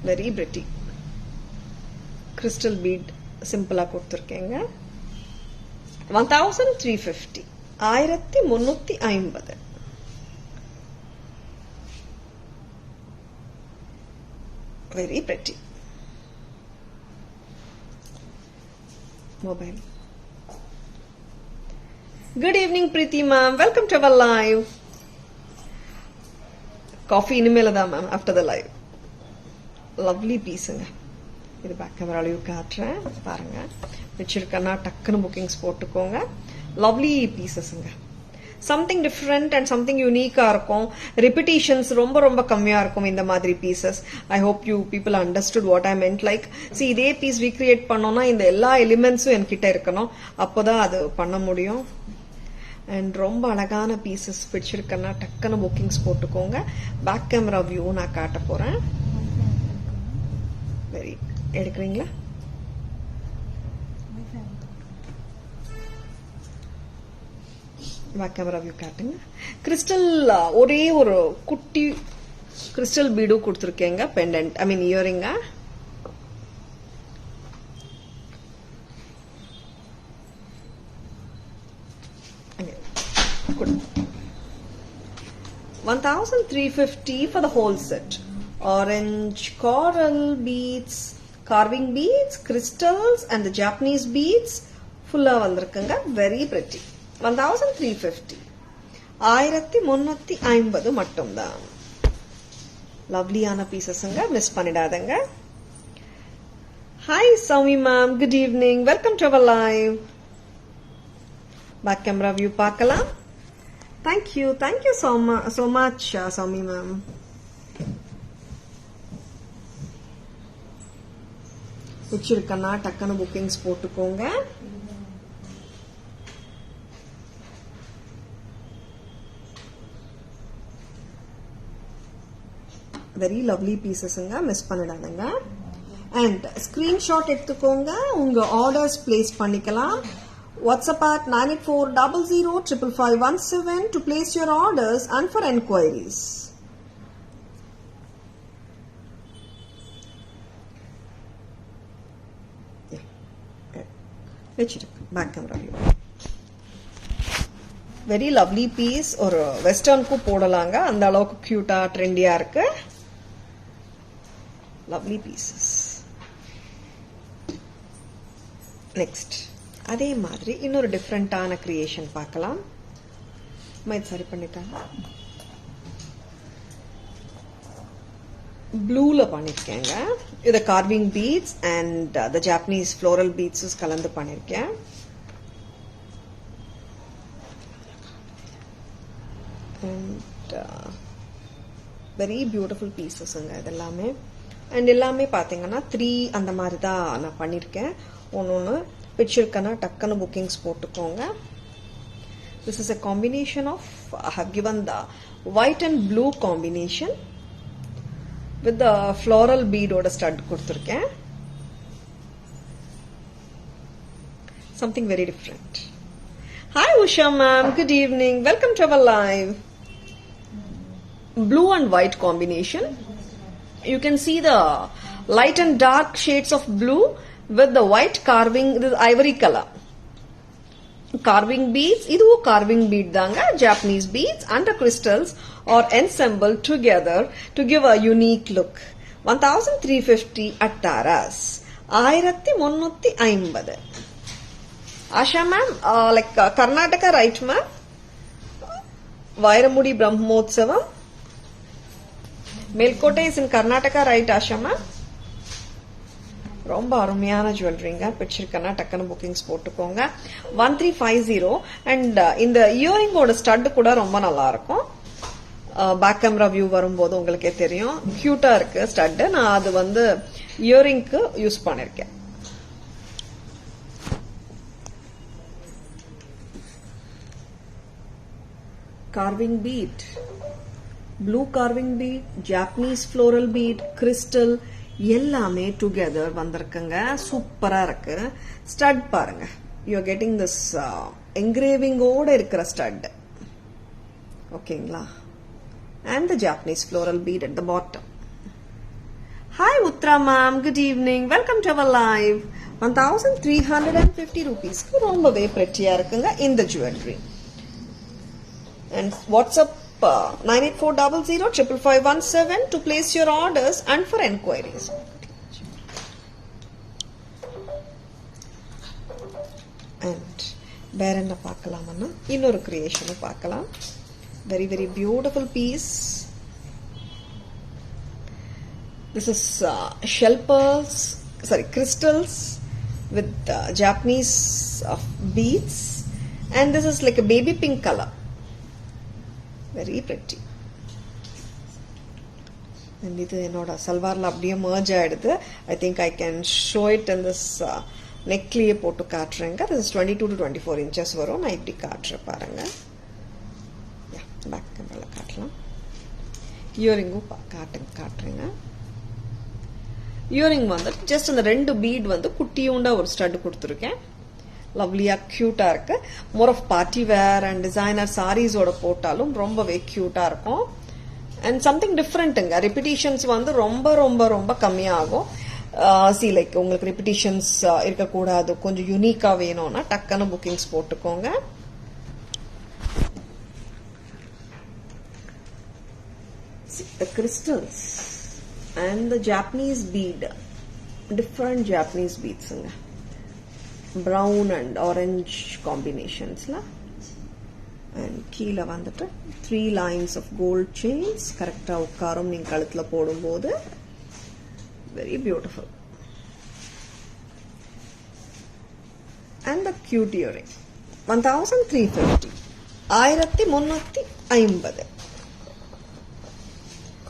Very pretty. Crystal bead சிம்பிளா கொடுத்திருக்கேங்க. 1350. 1350. Very pretty. Mobile. Good evening, Preeti ma'am. Welcome to our live. Coffee inimela da ma'am after the live. Lovely piece nga. Idu back camera la kaatren parunga. Vechirukana takkunu bookings potukonga. Lovely pieces nga. Something different and something unique இருக்கும். Repetitions ரொம்ப கம்மியா இருக்கும் இந்த மாதிரி pieces. I hope you people understood what I meant. Like, see, இதே piece recreate பண்ணோம்னா இந்த எல்லா எலிமெண்ட்ஸும் என்கிட்ட இருக்கணும். அப்போதான் அது பண்ண முடியும். And ரொம்ப அழகான pieces பிடிச்சிருக்கனா டக்குன்னு bookings போட்டுக்கோங்க. Back camera view நான் காட்ட போறேன். Very எடுக்கிறீங்களா? பேக் கேமரா வியூ காட்டுங்க. கிறிஸ்டல் ஒரே ஒரு குட்டி கிறிஸ்டல் பீடு கொடுத்துருக்கேங்க. பெண்டன்ட், ஐ மீன் இயரிங்க. $1,350 for the whole set. Orange coral beads, carving beads, crystals and the Japanese beads fulla வந்திருக்குங்க. Very pretty. 1350. 1350 மட்டும்தான். லவ்லியான பீசஸ்ங்க, miss பண்ணிடாதங்க. Hi Soumi ma'am, good evening. Welcome to our live. Back camera view பார்க்கலாம். Thank you so much Soumi ma'am. வச்சிருக்கனா டக்குன்னு bookings போட்டுக்கோங்க. Very lovely pieces nga, miss பண்ணிடாதங்க. And screenshot எடுத்துக்கோங்க. உங்க orders place பண்ணிக்கலாம். WhatsApp at 9840055517 to place your orders and for enquiries. Yeah. Okay. வெச்சிருக்கு back camera view. Very lovely piece. ஒரு வெஸ்டர்னுக்கு போடலாங்க. அந்த அளவுக்கு கியூட்டா ட்ரெண்டியா இருக்கு. Lovely pieces. Next, அதே மாதிரி இன்னொரு டிஃபரெண்டான கிரியேஷன் பார்க்கலாம். மைட் சரி பண்ணிட்டாங்க. ப்ளூல பண்ணிருக்கேங்க. இது carving beads and the Japanese floral beads கலந்து பண்ணிருக்கேன். And very beautiful pieces இதெல்லாமே. அண்ட் எல்லாமே பாத்தீங்கன்னா 3 அந்த மாதிரி தான் நான் பண்ணிருக்கேன். ஒன்னொன்னு பிடிச்சிருக்கனா டக்குன்னு bookings போட்டுக்கோங்க. This is a combination of, I have given the white and blue combination with the floral bead oda stud கொடுத்திருக்கேன். Something very different. Hi Usha ma'am, good evening. Welcome to our live. Blue and white combination. You can see the light and dark shades of blue with the white carving, this ivory color. Carving beads, idu carving bead danga, Japanese beads and the crystals are ensembled together to give a unique look. 1350 at Taras. 1350. Asha ma'am, like Karnataka, right ma'am? Vairamudi Brahmotsavam. Melkote is in Karnataka, right Asha ma'am? ரொம்ப அருமையான ஜுவல்லரிங்க. பிடிச்சிருக்கனா டக்குன்னு bookings போட்டுக்கோங்க. 1350 and இந்த இயரிங்கோட stud கூட ரொம்ப நல்லா இருக்கும். Back camera view வரும்போது உங்களுக்கே தெரியும், கியூட்டா இருக்கு ஸ்டட். நான் அது வந்து இயரிங்க்கு யூஸ் பண்ணிருக்கேன். carving bead, blue carving bead, Japanese floral bead, crystal எல்லாமே டுகெதர் வந்திருக்குங்க. சூப்பரா இருக்கு. ஸ்டட் பாருங்க, யூ ஆர் கெட்டிங் திஸ் என்கிரேவிங்கோட இருக்கிற ஸ்டட். ஓகேங்களா? And the Japanese floral bead at the bottom. Hi Uthra ma'am, good evening. Welcome to our live. 1350 ரூபீஸ்க்கு ரொம்பவே பிரெட்டியா இருக்குங்க இந்த jewellery. And WhatsApp 9840055517 to place your orders and for enquiries. And வேற என்ன பார்க்கலாம்னா இன்னொரு கிரியேஷன் பார்க்கலாம். Very very beautiful piece. This is shell pearls, sorry, crystals with Japanese beads, and this is like a baby pink color. Very pretty. And இது என்னோட சல்வார்ல அப்படியே merge ஆயிடுது. I think I can show it in this neckலயே போட்டு காட்டுறேங்க. This is 22 to 24 inches வரும். நான் இப்படி காட்டுறேன் பாருங்க. பேக் கேமரால காட்டலாம். இயரிங்கும் காட்டுறேங்க. இயரிங் வந்து ஜஸ்ட் அந்த ரெண்டு பீட் வந்து குட்டியூண்டா ஒரு ஸ்டட் கொடுத்துருக்கேன். லவ்லியா கியூட்டா இருக்கு. More of party wear and designer சாரீஸோட போட்டாலும் ரொம்பவே கியூட்டா இருக்கும். And something டிஃப்ரெண்ட்டுங்க. ரிப்பிட்டிஷன்ஸ் வந்து ரொம்ப ரொம்ப ரொம்ப கம்மியாகும். லைக் உங்களுக்கு ரிப்பிட்டிஷன்ஸ் இருக்கக்கூடாது, கொஞ்சம் யூனிக்கா வேணும்னா டக்குன்னு புக்கிங்ஸ் போட்டுக்கோங்க. The crystals and the Japanese bead, different Japanese beads. Brown and orange combinations la, and கீழ வந்துட்டு 3 lines of gold chains கரெக்டா உட்காரும் நீங்க கழுத்துல போடும்போது. very beautiful. and the cute earring 1350. 1350.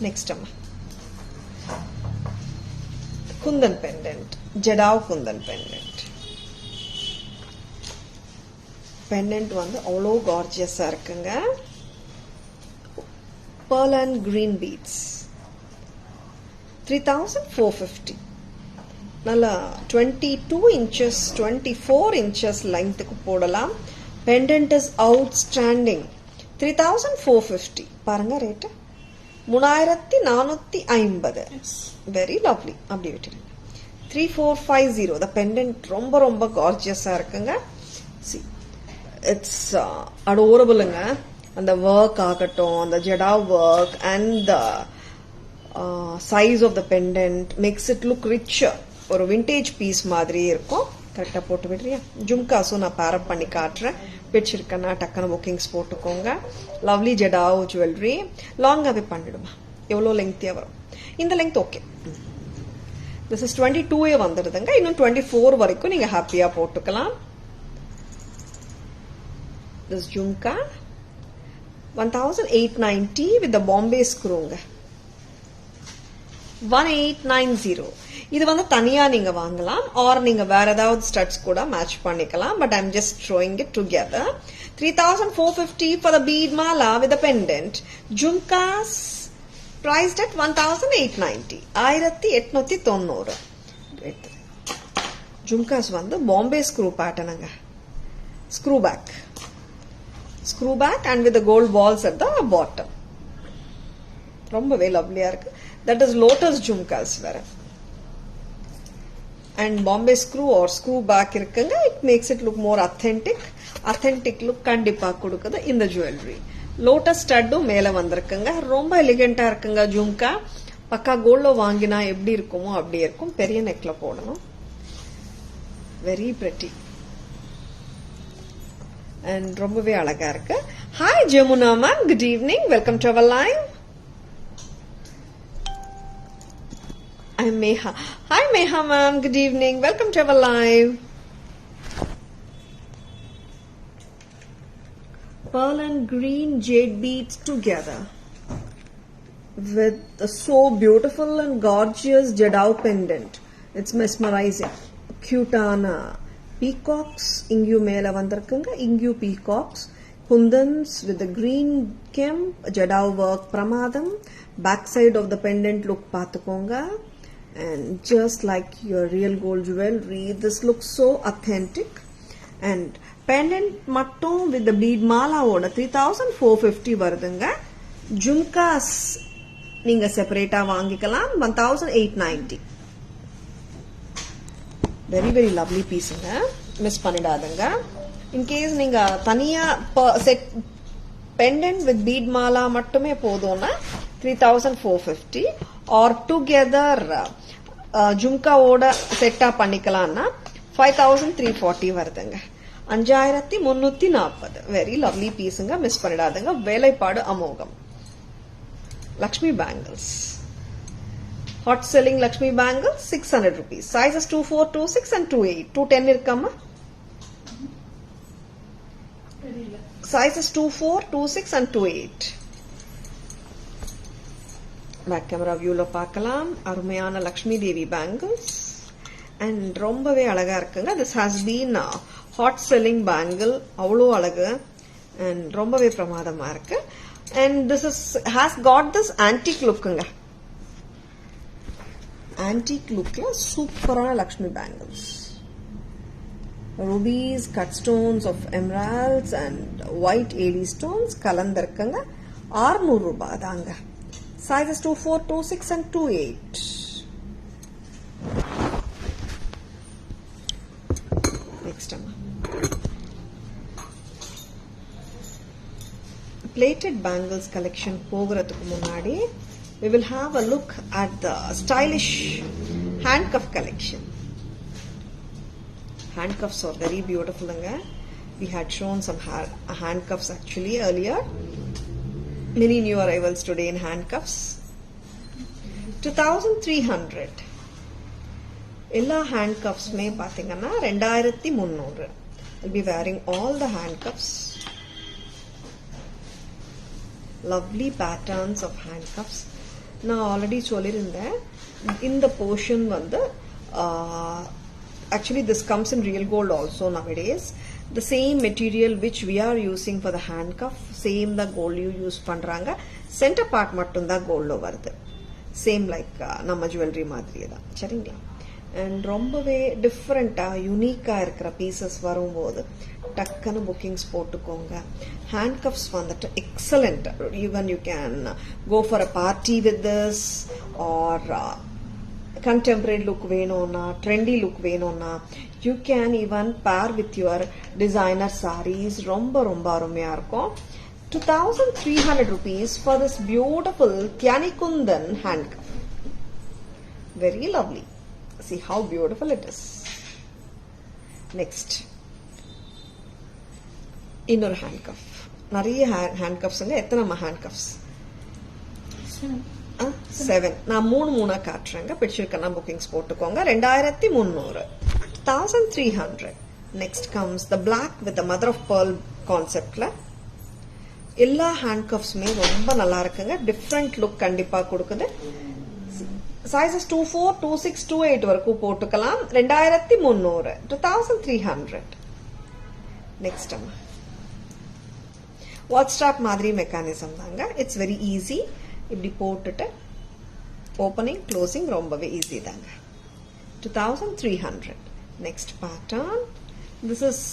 next amma kundan pendant, Jadao kundan pendant. Pendant வந்து அவ்வளோ கார்ஜியஸா இருக்குங்க. pearl and green beads 3450. நல்லா 22 inches 24 inches லெங்க்த்துக்கு போடலாம். Pendant is outstanding. 3450 பாருங்க ரேட். 3450. Very lovely. அப்படி விட்டுருங்க. 3450. the pendant ரொம்ப ரொம்ப கார்ஜியஸா இருக்குங்க. see, it's adorableங்க. அந்த ஒர்க் ஆகட்டும், அந்த ஜடா work and the size of the pendant makes it look richer. ஒரு விண்டேஜ் பீஸ் மாதிரி இருக்கும். கரெக்டாக போட்டு விடுறியா? ஜும்காஸும் நான் பேரப் பண்ணி காட்டுறேன். பிடிச்சிருக்கேன்னா டக்குன்னு புக்கிங்ஸ் போட்டுக்கோங்க. Lovely jadau jewellery. லாங்காகவே பண்ணிடுமா, எவ்வளோ லெங்க்த்தியாக வரும். இந்த லெங்க் ஓகே. திஸ் இஸ் 22 வந்துடுதுங்க. இன்னும் 24 வரைக்கும் நீங்கள் ஹாப்பியாக போட்டுக்கலாம். This jhumka 1890 with the Bombay screw. 1890. இது வந்து தனியா நீங்க வாங்கலாம் ஆர் நீங்க வேற ஏதாவது ஸ்டட்ஸ் கூட மேட்ச் பண்ணிக்கலாம். But I am just showing it together. 3,450 for the bead mala with the pendant. Jhumkas priced at 1,890. 1890. Jhumkas வந்து பாம்பே ஸ்க்ரூ பேட்டர்னுங்க. Screw back and with the gold balls at the bottom. ரொம்பவே லவ்லியா இருக்கு. That is lotus jhumkas வேற. And Bombay screw or screw back இருக்குங்க. It makes it look more authentic. Authentic look கண்டிப்பா கொடுக்குது இந்த jewelry. Lotus stud மேல வந்திருக்குங்க. ரொம்ப எலிகெண்டா இருக்குங்க ஜும்கா. பக்கா கோல்ட்ல வாங்கினா எப்படி இருக்குமோ அப்படியே இருக்கும். பெரிய நெக்ல போடணும். Very pretty. And ரொம்பவே அழகா இருக்கு. Hi Jamuna ma'am, good evening. Welcome to our live. I'm Meha. Hi Meha ma'am, good evening. Welcome to our live. Pearl and green jade beads together with a so beautiful and gorgeous jadao pendant. It's mesmerizing. Cutana. Peacocks, ingu mela vandirukanga, ingu peacocks, kundans with the green kem, jadao work pramadam, backside of the pendant look paathukonga, and just like your real gold jewelry, this looks so authentic. And pendant mattum with the bead mala oda 3,450 varudunga. Jhumkas neenga separate ah vaangikalam 1,890. Very very lovely பீஸுங்க. Miss பண்ணிடாதுங்க. In case நீங்க தனியா set pendant with bead மாலா மட்டுமே போதும்னா 3,450 are together ஜும்காவோட செட்டா பண்ணிக்கலாம்னா 5,340 வருதுங்க. 5,340. வெரி லவ்லி பீஸுங்க. மிஸ் பண்ணிடாதுங்க. வேலைப்பாடு அமோகம். Lakshmi bangles. Hot selling Lakshmi bangle 600 rupees. Sizes 24, 26 and 28. 210 irukama. Sizes 24, 26 and 28. Back camera view lo paakalam. Arumayana Lakshmi Devi bangles. And rombave alaga irukanga. This has been a hot selling bangle. Avlo alaga. And rombave pramadama irukku. And this has got this antique look anga. Antique look la superana Lakshmi bangles. Rubies, cut stones of emeralds and white AD stones kalandirukanga. 600 ரூபாய் தாங்க. Sizes 24, 26 and 28. Next amma. Plated bangles collection போகிறதுக்கு முன்னாடி we will have a look at the stylish handcuff collection. Handcuffs are very beautiful. We had shown some handcuffs actually earlier. Many new arrivals today in handcuffs. 2,300. Ella handcuffs mein pathingana 2,300. I'll be wearing all the handcuffs. Lovely patterns of handcuffs. நான் already சொல்லியிருந்தேன் இந்த portion வந்து actually this comes in real gold also nowadays. The same material which we are using for the handcuff, same the gold you use பண்றாங்க. Center part மட்டும் தான் gold வருது. Same like நம்ம jewelry மாதிரியே தான். சரிங்களா? And ரொம்பவே டிஃபரெண்டா யூனிக்கா இருக்கிற பீசஸ் வரும்போது டக்குன்னு புக்கிங்ஸ் போட்டுக்கோங்க. handcuffs வந்துட்டு excellent. Even you can go for a party with this or contemporary look வேணும்னா trendy look வேணும்னா you can even pair with your designer sarees. ரொம்ப ரொம்ப அருமையா இருக்கும். 2,300 rupees for this beautiful Tyanikundan handcuff. Very lovely. See how beautiful it is. Next, இன்னொரு handcuff. நிறைய handcuffs எத்தனை handcuffs? 7. நான் 3 காட்டுறேங்க. பிடிச்சிருக்கேன்னா புக்கிங்ஸ் போட்டுக்கோங்க. 2,300. 1,300. Next comes the black with the mother of pearl conceptல எல்லா handcuffsமே ரொம்ப நல்லா இருக்குங்க. டிஃப்ரெண்ட் லுக் கண்டிப்பா கொடுக்குது. சைஸஸ் 24, 26, 28 வரைக்கும் போட்டுக்கலாம். 2300, 2300. நெக்ஸ்ட் வாட்ச் ஸ்ட்ராப் மாதிரி மெக்கானிசம் தாங்க. It's very easy. இப்படி போட்டுட்டு ஓப்பனிங் க்ளோசிங் ரொம்பவே ஈஸி தாங்க. 2300. Next pattern. This is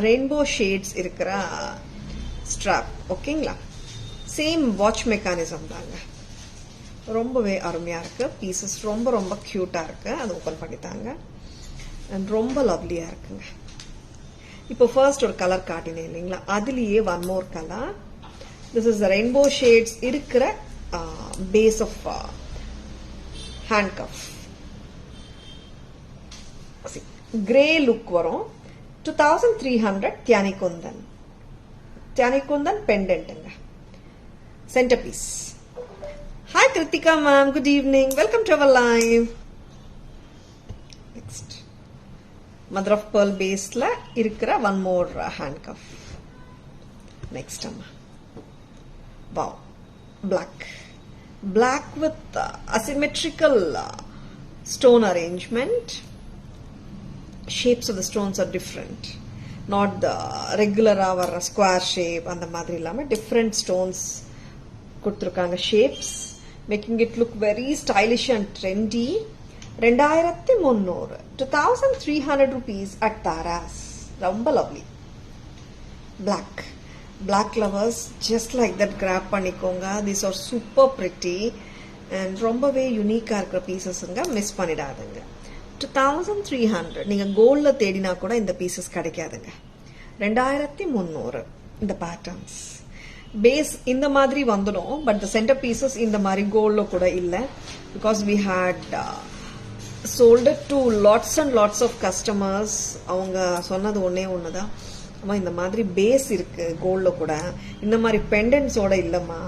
rainbow shades இருக்கிற ஸ்ட்ராப். ஓகேங்களா? சேம் வாட்ச் மெக்கானிசம் தாங்க. ரொம்பவே அருமையா இருக்கு. பீசஸ் ரொம்ப ரொம்ப கியூட்டா இருக்கு. அது ஓபன் பண்ணிட்டாங்க. அண்ட் ரொம்ப லவ்லியா இருக்குங்க. இப்போ ஃபர்ஸ்ட் ஒரு கலர் காட்டினேன் இல்லைங்களா, அதுலயே one more colour. This is rainbow shades இருக்கிற base of hand cuff. Grey look வரும். 2300. தியானிகுந்தன் பெண்டன்ட்டுங்க. Centre piece. Hi Kritika ma'am, good evening. Welcome to our live. Next. Mother of pearl base la irukra one more handcuff. Next amma. Wow. Black with asymmetrical stone arrangement. Shapes of the stones are different. Not the regular or square shape and the madri illama different stones kuduthirukanga shapes, making it look very stylish and trendy. 2300, 2300 rupees at Taras. Romba lovely. Black lovers, just like that grab panikonga. These are super pretty and rombave unique இருக்கிற பீசஸ்ங்க. Miss பண்ணிடாதுங்க. 2300. நீங்க கோல்ட்ல தேடினா கூட இந்த pieces கிடைக்காதுங்க. 2300. இந்த patterns base இந்த மாதிரி வந்துடும். பட் த சென்டர் பீசஸ் இந்த மாதிரி கோல்ட்ல கூட இல்லை. Because we had sold it to lots and lots of customers. அவங்க சொன்னது ஒண்ணுதான், அம்மா இந்த மாதிரி பேஸ் இருக்கு கோல்ட்ல கூட, இந்த மாதிரி பெண்டன்ஸோட இல்லம்மா,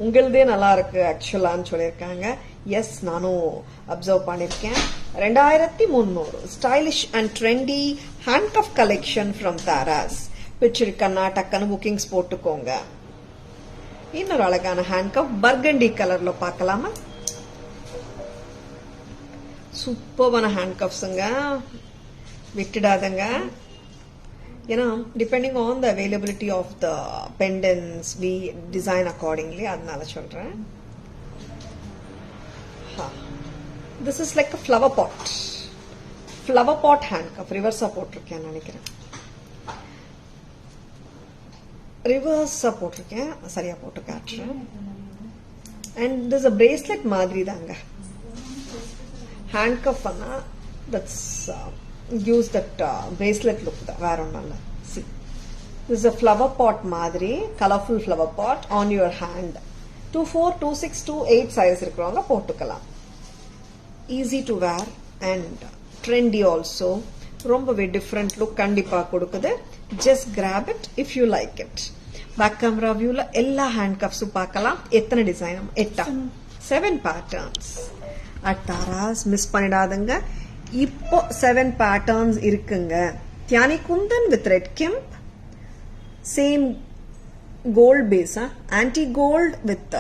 உங்களதே நல்லா இருக்கு ஆக்சுவலான்னு சொல்லியிருக்காங்க. எஸ், நானும் அப்சர்வ் பண்ணிருக்கேன். 2300. Stylish and trendy hand cuff collection from Tara's. பிடிச்சிருக்கன்னா டக்குன்னு புக்கிங்ஸ் போட்டுக்கோங்க. இன்னொரு அழகான ஹேண்ட் கப் பர்கண்டி கலர்ல பார்க்கலாமா? சூப்பர்வான ஹேண்ட் கப்ஸுங்க, விட்டுடாதங்க. ஏன்னா depending on the availability of the pendants we design accordingly, அதனால சொல்றேன். This is like a flower pot hand cuff. ரிவர்ஸா போட்டிருக்கேன் நினைக்கிறேன். ரிவர்ஸா போட்டிருக்கேன், சரியா போட்டு காட்டுறேன். அண்ட் திஸ் அ பிரேஸ்லெட் மாதிரி தாங்க. ஹேண்ட் கஃப் அண்ணா that's use that bracelet look தான், வேற ஒன்றும் இல்லை. See, this a flower pot மாதிரி, colourful flower pot on your hand. 24, 26, 28 size இருக்கிறவங்க போட்டுக்கலாம். Easy to wear and trendy also. ரொம்பவே டிஃப்ரெண்ட் லுக் கண்டிப்பா கொடுக்குது. Just grab it if you like it. Back camera வியூல எல்லா ஹேண்ட் கப்ஸும் பார்க்கலாம். எத்தனை design? 7 patterns at Tara's. Miss பண்ணிடாதுங்க. இப்போ 7 பேட்டர்ன்ஸ் இருக்குங்க. தியானிகுந்தன் with red kemp, same gold base, antique gold with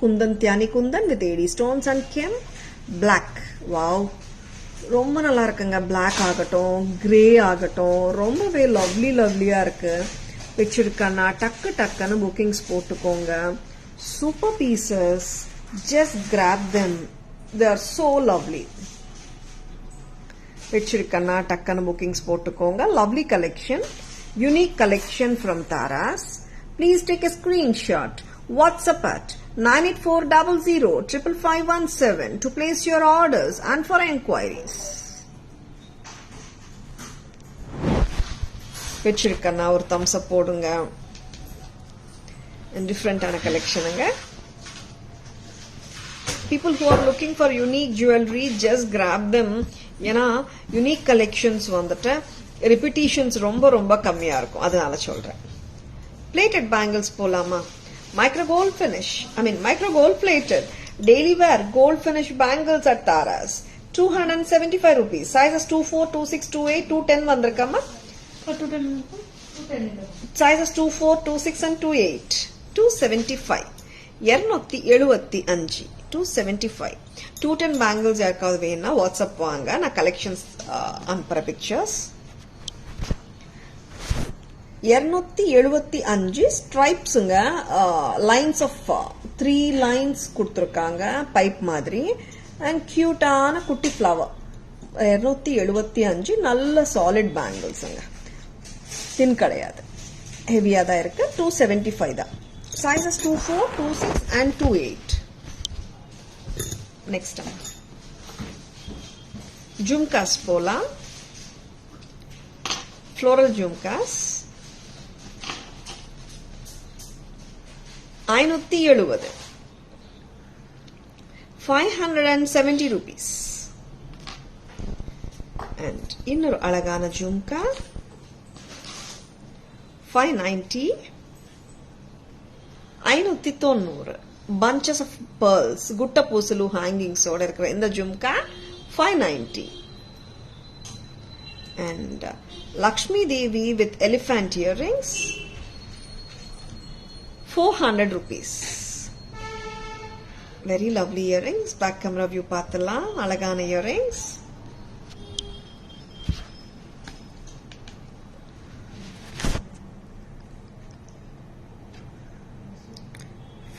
kundan, தியானிகுந்தன் with AD stones and kemp. Black. Wow, ரொம்ப நல்லா இருக்குங்க. பிளாக் ஆகட்டும், கிரே ஆகட்டும், ரொம்பவே லவ்லியா இருக்கு. வச்சிருக்கன்னா டக்குன்னு புக்கிங்ஸ் போட்டுக்கோங்க. Super pieces, just grab them, they are so lovely. வச்சிருக்கன்னா டக்குன்னு புக்கிங்ஸ் போட்டுக்கோங்க. Lovely collection, unique collection from Tara's. Please take a screenshot. WhatsApp at 9840055517 to place your orders and for enquiries. வச்சிருக்கன்னா ஒரு thumbs up போடுங்க. டிஃப்ரெண்டான கலெக்ஷனுங்க. People who are looking for unique jewelry, just grab them. ஏன்னா unique collections வந்துட்டு ரிப்பீட்டிஷன்ஸ் ரொம்ப கம்மியா இருக்கும், அதனால சொல்றேன். பிளேட்டட் பேங்கிள்ஸ் போலாமா? Micro gold finish, micro gold plated daily wear gold finish bangles at Taras. 275 rupees. Sizes 24, 26, 28, 210 vandirukama. 210. Sizes 24, 26 and 28. 275. 275. 275. 210 bangles யாருக்காவது வேணும்னா வாட்ஸ்அப் வாங்க, நான் கலெக்ஷன்ஸ் அனுப்புற பிக்சர்ஸ். 275 ஸ்ட்ரைப்ஸுங்க, லைன்ஸ் ஆஃப் 3 லைன்ஸ் கொடுத்துருக்காங்க பைப் மாதிரி, அண்ட் கியூட்டான குட்டி ஃப்ளவர். 275 நல்ல சாலிட் பேங்கிள்ஸுங்க, தின் கிடையாது, ஹெவியா தான் இருக்கு. 275 தான். Sizes 24, 26 and 28. நெக்ஸ்ட் ஜும்காஸ் போலாம். Floral jhumkas 570, 570 rupees. And இன்னொரு அழகான jhumka 590, 590. bunches of pearls, gutta posulu hangings ஓட இருக்கிற இந்த jhumka 590. and Lakshmi Devi with elephant earrings 400 rupees. Very lovely earrings. Back camera view பார்த்தலாம். அழகான earrings.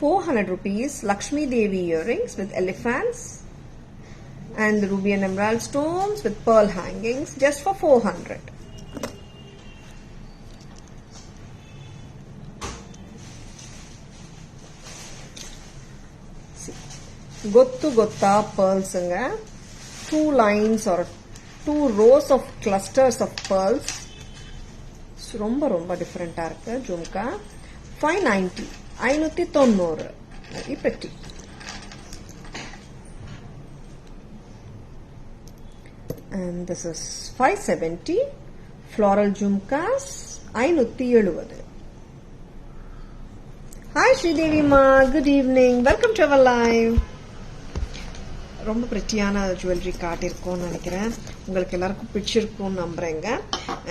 ₹400 Lakshmi Devi earrings with elephants and the ruby and emerald stones with pearl hangings just for 400. Gottu gotta pearls anga, 2 lines or 2 rows of clusters of pearls. ரொம்ப டிஃபரெண்டா இருக்கு jhumka. 590, 590. Very pretty. And this is 570 floral jhumkas 570. Hi Sridevi ma, good evening, welcome to our live. ரொம்ப பிரிட்டியான jewellery காட்டியிருக்கோம்னு நினைக்கிறேன், உங்களுக்கு எல்லாருக்கும் பிடிச்சிருக்கும்னு நம்புறேங்க.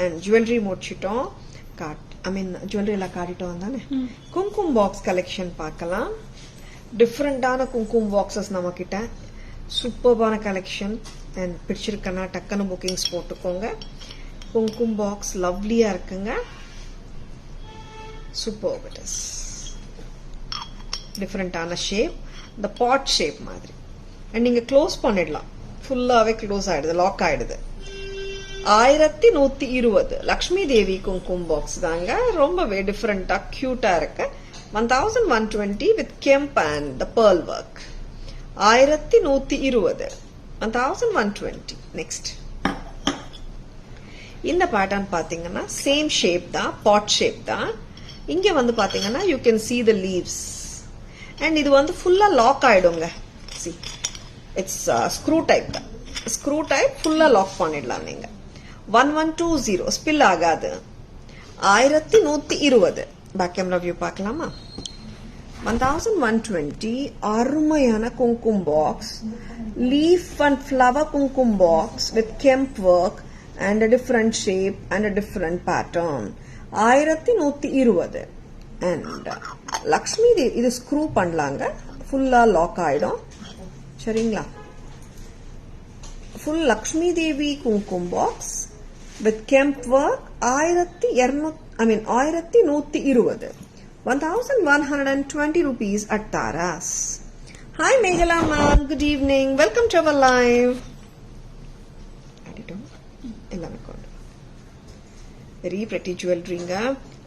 And jewellery முடிச்சிட்டோம், jewellery எல்லாம் காட்டிட்டோம் தானே. குங்குமம் பாக்ஸ் கலெக்ஷன் பார்க்கலாம். டிஃப்ரெண்டான குங்குமம் பாக்ஸஸ் நம்ம கிட்ட சூப்பர்பான கலெக்ஷன். அண்ட் பிடிச்சிருக்கனா டக்குன்னு புக்கிங்ஸ் போட்டுக்கோங்க. குங்குமம் பாக்ஸ் லவ்லியா இருக்குங்க, சூப்பர். இட் இஸ் டிஃப்ரெண்டான ஷேப், இந்த பாட் ஷேப் மாதிரி. அண்ட் நீங்க க்ளோஸ் பண்ணிடலாம், ஃபுல்லாவே க்ளோஸ் ஆயிடுது, லாக் ஆயிடுது. 1120 லக்ஷ்மி தேவி குங்குமம் பாக்ஸ் தாங்க, ரொம்பவே டிஃபரெண்டா கியூட்டா இருக்கு. 1120 with kemp and the pearl work. 1120, 1120. Next இந்த பேட்டர்ன் பாத்தீங்கன்னா சேம் ஷேப் தான், பாட் ஷேப் தான். இங்க வந்து பாத்தீங்கன்னா you can see the leaves. And இது வந்து ஃபுல்லா லாக் ஆயிடுங்க. see, இட்ஸ் ஸ்க்ரூ டைப் தான். ஸ்க்ரூ டைப் ஃபுல்லா லாக் பண்ணிடலாம் நீங்க. 1120 ஸ்பில் ஆகாது. 1120. பேக் கேமரா வியூ பார்க்கலாமா? 1120 அருமையான குங்குமம் பாக்ஸ், லீஃப் அண்ட் ஃப்ளவர் குங்குமம் box with kemp work and a different shape and a different pattern. 1120. And Lakshmi Devi இது ஸ்க்ரூ பண்ணலாங்க, ஃபுல்லா லாக் ஆயிடும். சரிங்களா? ஃபுல் லக்ஷ்மி தேவி குங்குமம் box with kemp work 1120. 1120 rupees at Taras. Hi Meghala ma'am, good evening, welcome to our live. Very pretty jewelry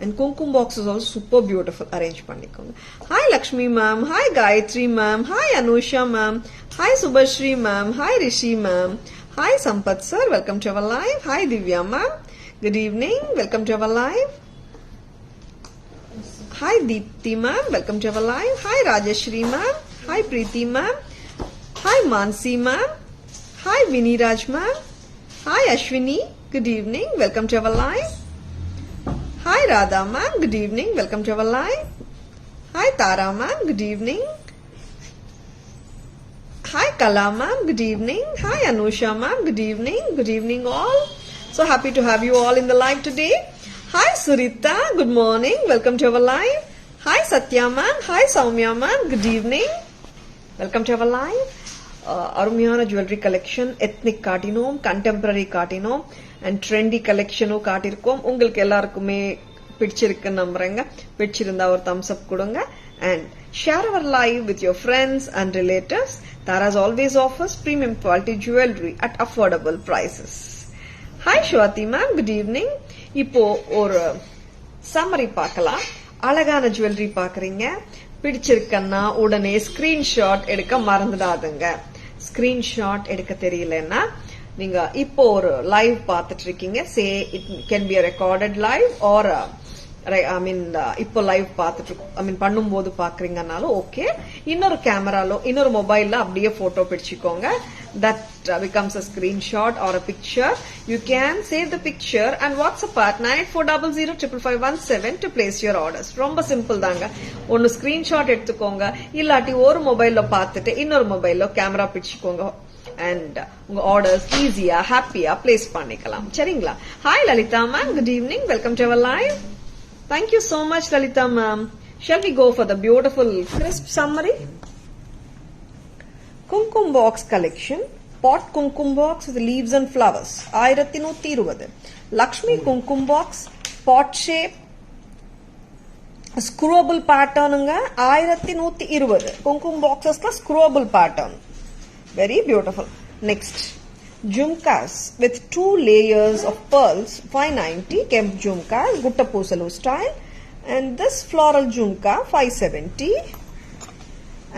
and kumkum box is also super beautiful. Arrange பண்ணிக்கோங்க. Hi Lakshmi ma'am, hi Gayatri ma'am, hi Anusha ma'am, hi Subhashri ma'am, hi Rishi ma'am, hi Sampath sir, welcome to our live. Hi Divya ma'am, good evening, welcome to our live. Hi Deepthi ma'am, welcome to our live. Hi Rajeshri ma'am, hi Preeti ma'am, hi Mansi ma'am, hi Viniraj ma'am, hi Ashwini, good evening, welcome to our live. Hi Radha ma'am, good evening, welcome to our live. Hi Tara ma'am, good evening. Hi Kala ma'am, good evening. Hi Anusha ma'am, good evening. Good evening all. So happy to have you all in the live today. Hi Surita, good morning, welcome to our live. Hi Satya ma'am, hi Soumya ma'am, good evening. Welcome to our live. அருமையான jewellery collection, ethnic காட்டினோம், contemporary காட்டினோம், and trendy கலெக்ஷனும் காட்டியிருக்கோம். உங்களுக்கு எல்லாருக்குமே பிடிச்சிருக்குன்னு நம்புறேங்க. பிடிச்சிருந்தா ஒரு Thums அப் கொடுங்க and share our live with your friends and relatives. Tara's always offers premium quality jewelry at affordable prices. Hi Shwati ma'am, good evening. இப்போ ஒரு சம்மரி பார்க்கலாம். அழகான ஜுவல்லரி பாக்குறீங்க, பிடிச்சிருக்கன்னா உடனே ஸ்கிரீன்ஷாட் எடுக்க மறந்துடாதுங்க. ஸ்கிரீன்ஷாட் எடுக்க தெரியலன்னா நீங்க இப்போ ஒரு லைவ் பார்த்துட்டு இருக்கீங்க, say it can be a recorded live or இப்போ லைவ் பார்த்துட்டு பண்ணும்போது பாக்குறீங்கன்னாலும் ஓகே. இன்னொரு கேமராலோ இன்னொரு மொபைல்ல அப்படியே போட்டோ பிடிச்சிக்கோங்க. That becomes a screenshot or a picture. You can save the picture and WhatsApp at 9840055517 to place your orders. ரொம்ப சிம்பிள் தாங்க. ஒன்னு ஸ்கிரீன்ஷாட் எடுத்துக்கோங்க, இல்லாட்டி ஒரு மொபைல்ல பார்த்துட்டு இன்னொரு மொபைல்ல கேமரா பிடிச்சிக்கோங்க and உங்க ஆர்டர்ஸ் ஈஸியா ஹாப்பியா பிளேஸ் பண்ணிக்கலாம். சரிங்களா? Hi Lalitha ma'am, good evening, welcome to our live. Thank you so much Lalita ma'am. Shall we go for the beautiful crisp summary? Kumkum box collection, pot kumkum box with leaves and flowers 1120. Lakshmi kumkum box, pot shape, screwable pattern unga 1120. Kumkum boxes la screwable pattern, very beautiful. Next, jhumkas with 2 layers of pearls 590. Kemp jhumkas, Gutta Pusalu style, and this floral jhumka 570.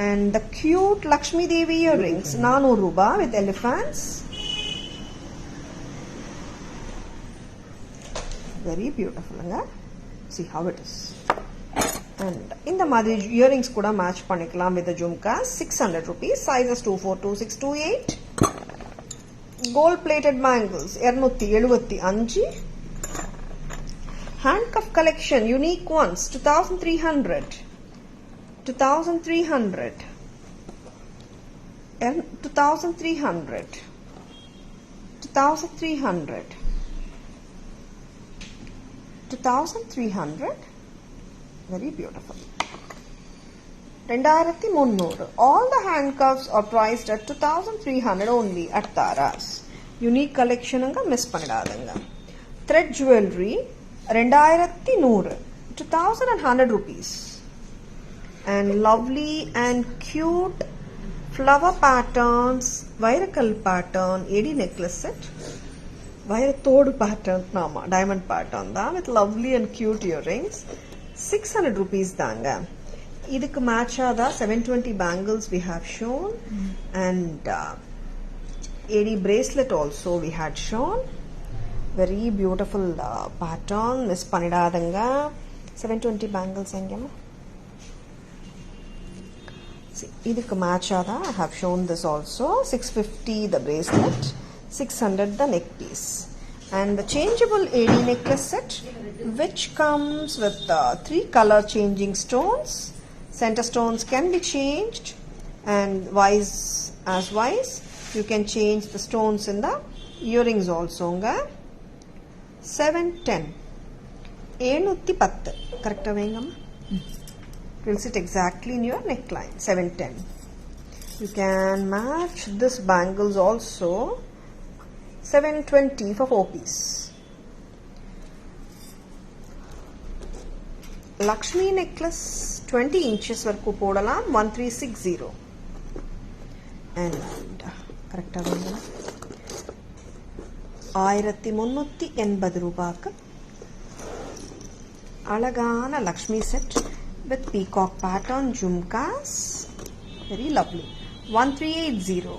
And the cute Lakshmi Devi earrings 400 ruba with elephants, very beautiful. See how it is. And in the madri earrings kuda match panikalam with the jhumkas 600 rupees, sizes 242628. Gold plated bangles 275. Handcuff collection, unique ones 2300. 2300. 2300. 2300. 2300. Very beautiful. 2300. All the handcuffs are priced at 2300 only at Tara's. Unique collection anga miss pannidadunga. Thread jewelry 2100, 2100 rupees. And lovely and cute flower patterns, Vairakal pattern, AD necklace set. Vairathod pattern, nama, diamond pattern da with lovely and cute earrings. 600 rupees danga. Idukku match ஆதா 720 bangles we have shown, and AD bracelet also we had shown. Very beautiful pattern, miss panidadanga. 720 bangles engama. See, idukku match ஆதா I have shown this also. 650 the bracelet, 600 the neck piece. And the changeable AD necklace set, which comes with 3 color changing stones. Center stones can be changed, and wise as wise you can change the stones in the earrings also. 710. 710. Correct avengama. It will sit exactly in your neckline. 710. You can match this bangles also. 720 for 4 piece. Lakshmi necklace 20 inches varku podalam 1360. And correct avanga 1380 ரூபாய்க்கு அழகான Lakshmi set with peacock pattern jhumkas, very lovely, 1380.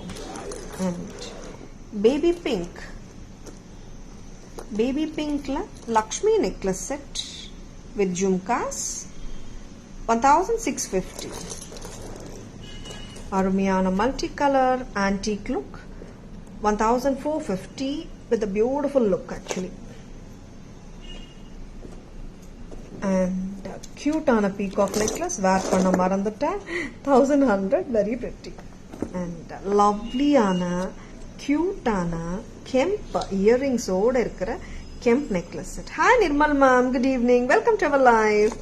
And baby pink la Lakshmi necklace set with jhumkas 1650. Arumiyana multicolor antique look 1450 with a beautiful look actually. And cute ana peacock necklace wear panna marandutta 1100, very pretty. And lovely ana cute ana kemp earrings oda irukra kemp necklace set. Hi Nirmal ma'am, good evening, welcome to our live.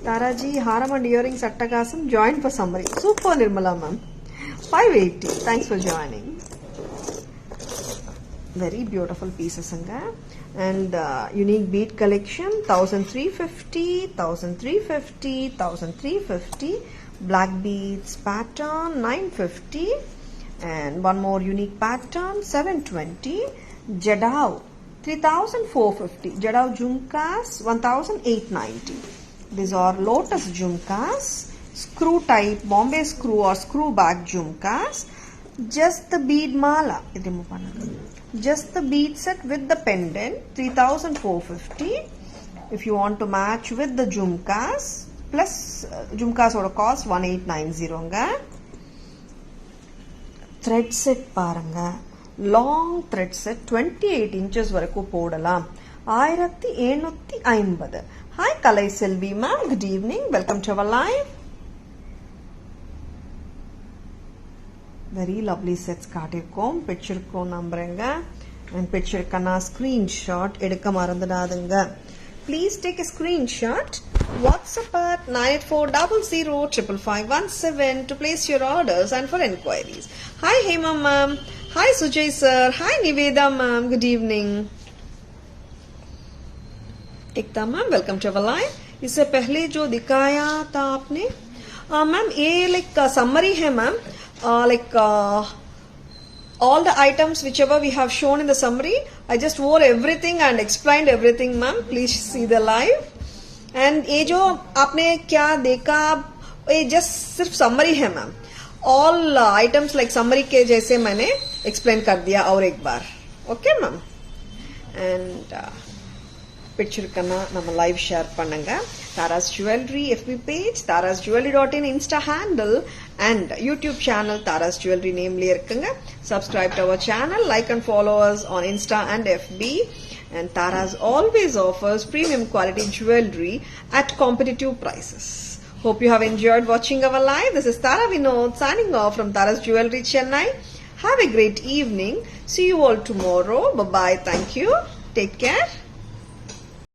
Taraji haram and earrings attakasam, join for summary. Super Nirmala ma'am. 580. Thanks for joining. Very beautiful pieces and unique bead collection 1350, 1350, 1350. Black beads pattern 950 and one more unique pattern 720. Jadao 3450. Jadao jhumkas 1890. These are lotus jhumkas, screw type, Bombay screw or screw back jhumkas. Just the bead mala, just the bead set with the pendant 3450. If you want to match with the jhumkas plus jhumkas oda cost 1890 thread set paranga, long thread set 28 inches varaku podalam 1750. Hi Kalai Selvi ma'am, good evening, welcome to our live. Very lovely sets காட்டிருக்கோம். பிக்சருக்கும் நம்புறேங்க and பிக்சருக்கான screenshot எடுக்க மறந்துடாதுங்க. Please take a screenshot. WhatsApp at 9840055517 to place your orders and for enquiries. Hi Hema ma'am. Hi Sujay sir. Hi Niveda ma'am. Good evening. Ekta ma'am, welcome to our live. इससे पहले जो दिखाया था आपने ma'am ये like summary है ma'am. All the items whichever we have shown in the summary, I just wore everything and explained everything ma'am. Please see the live. And ये जो आपने क्या देखा ये just सिर्फ summary है ma'am. All items like summary के जैसे मैंने explain कर दिया और एक बार. Okay ma'am. And picture करना நம்ம live share பண்ணுங்க. Tara's Jewelry FB page, tarasjewelry.in Insta handle and YouTube channel Tara's Jewelry nameலயே இருக்குங்க. Subscribe to our channel, like and follow us on Insta and FB. And Tara's always offers premium quality jewelry at competitive prices. Hope you have enjoyed watching our live. This is Tara Vinod signing off from Tara's Jewelry Chennai. Have a great evening. See you all tomorrow. Bye bye. Thank you. Take care.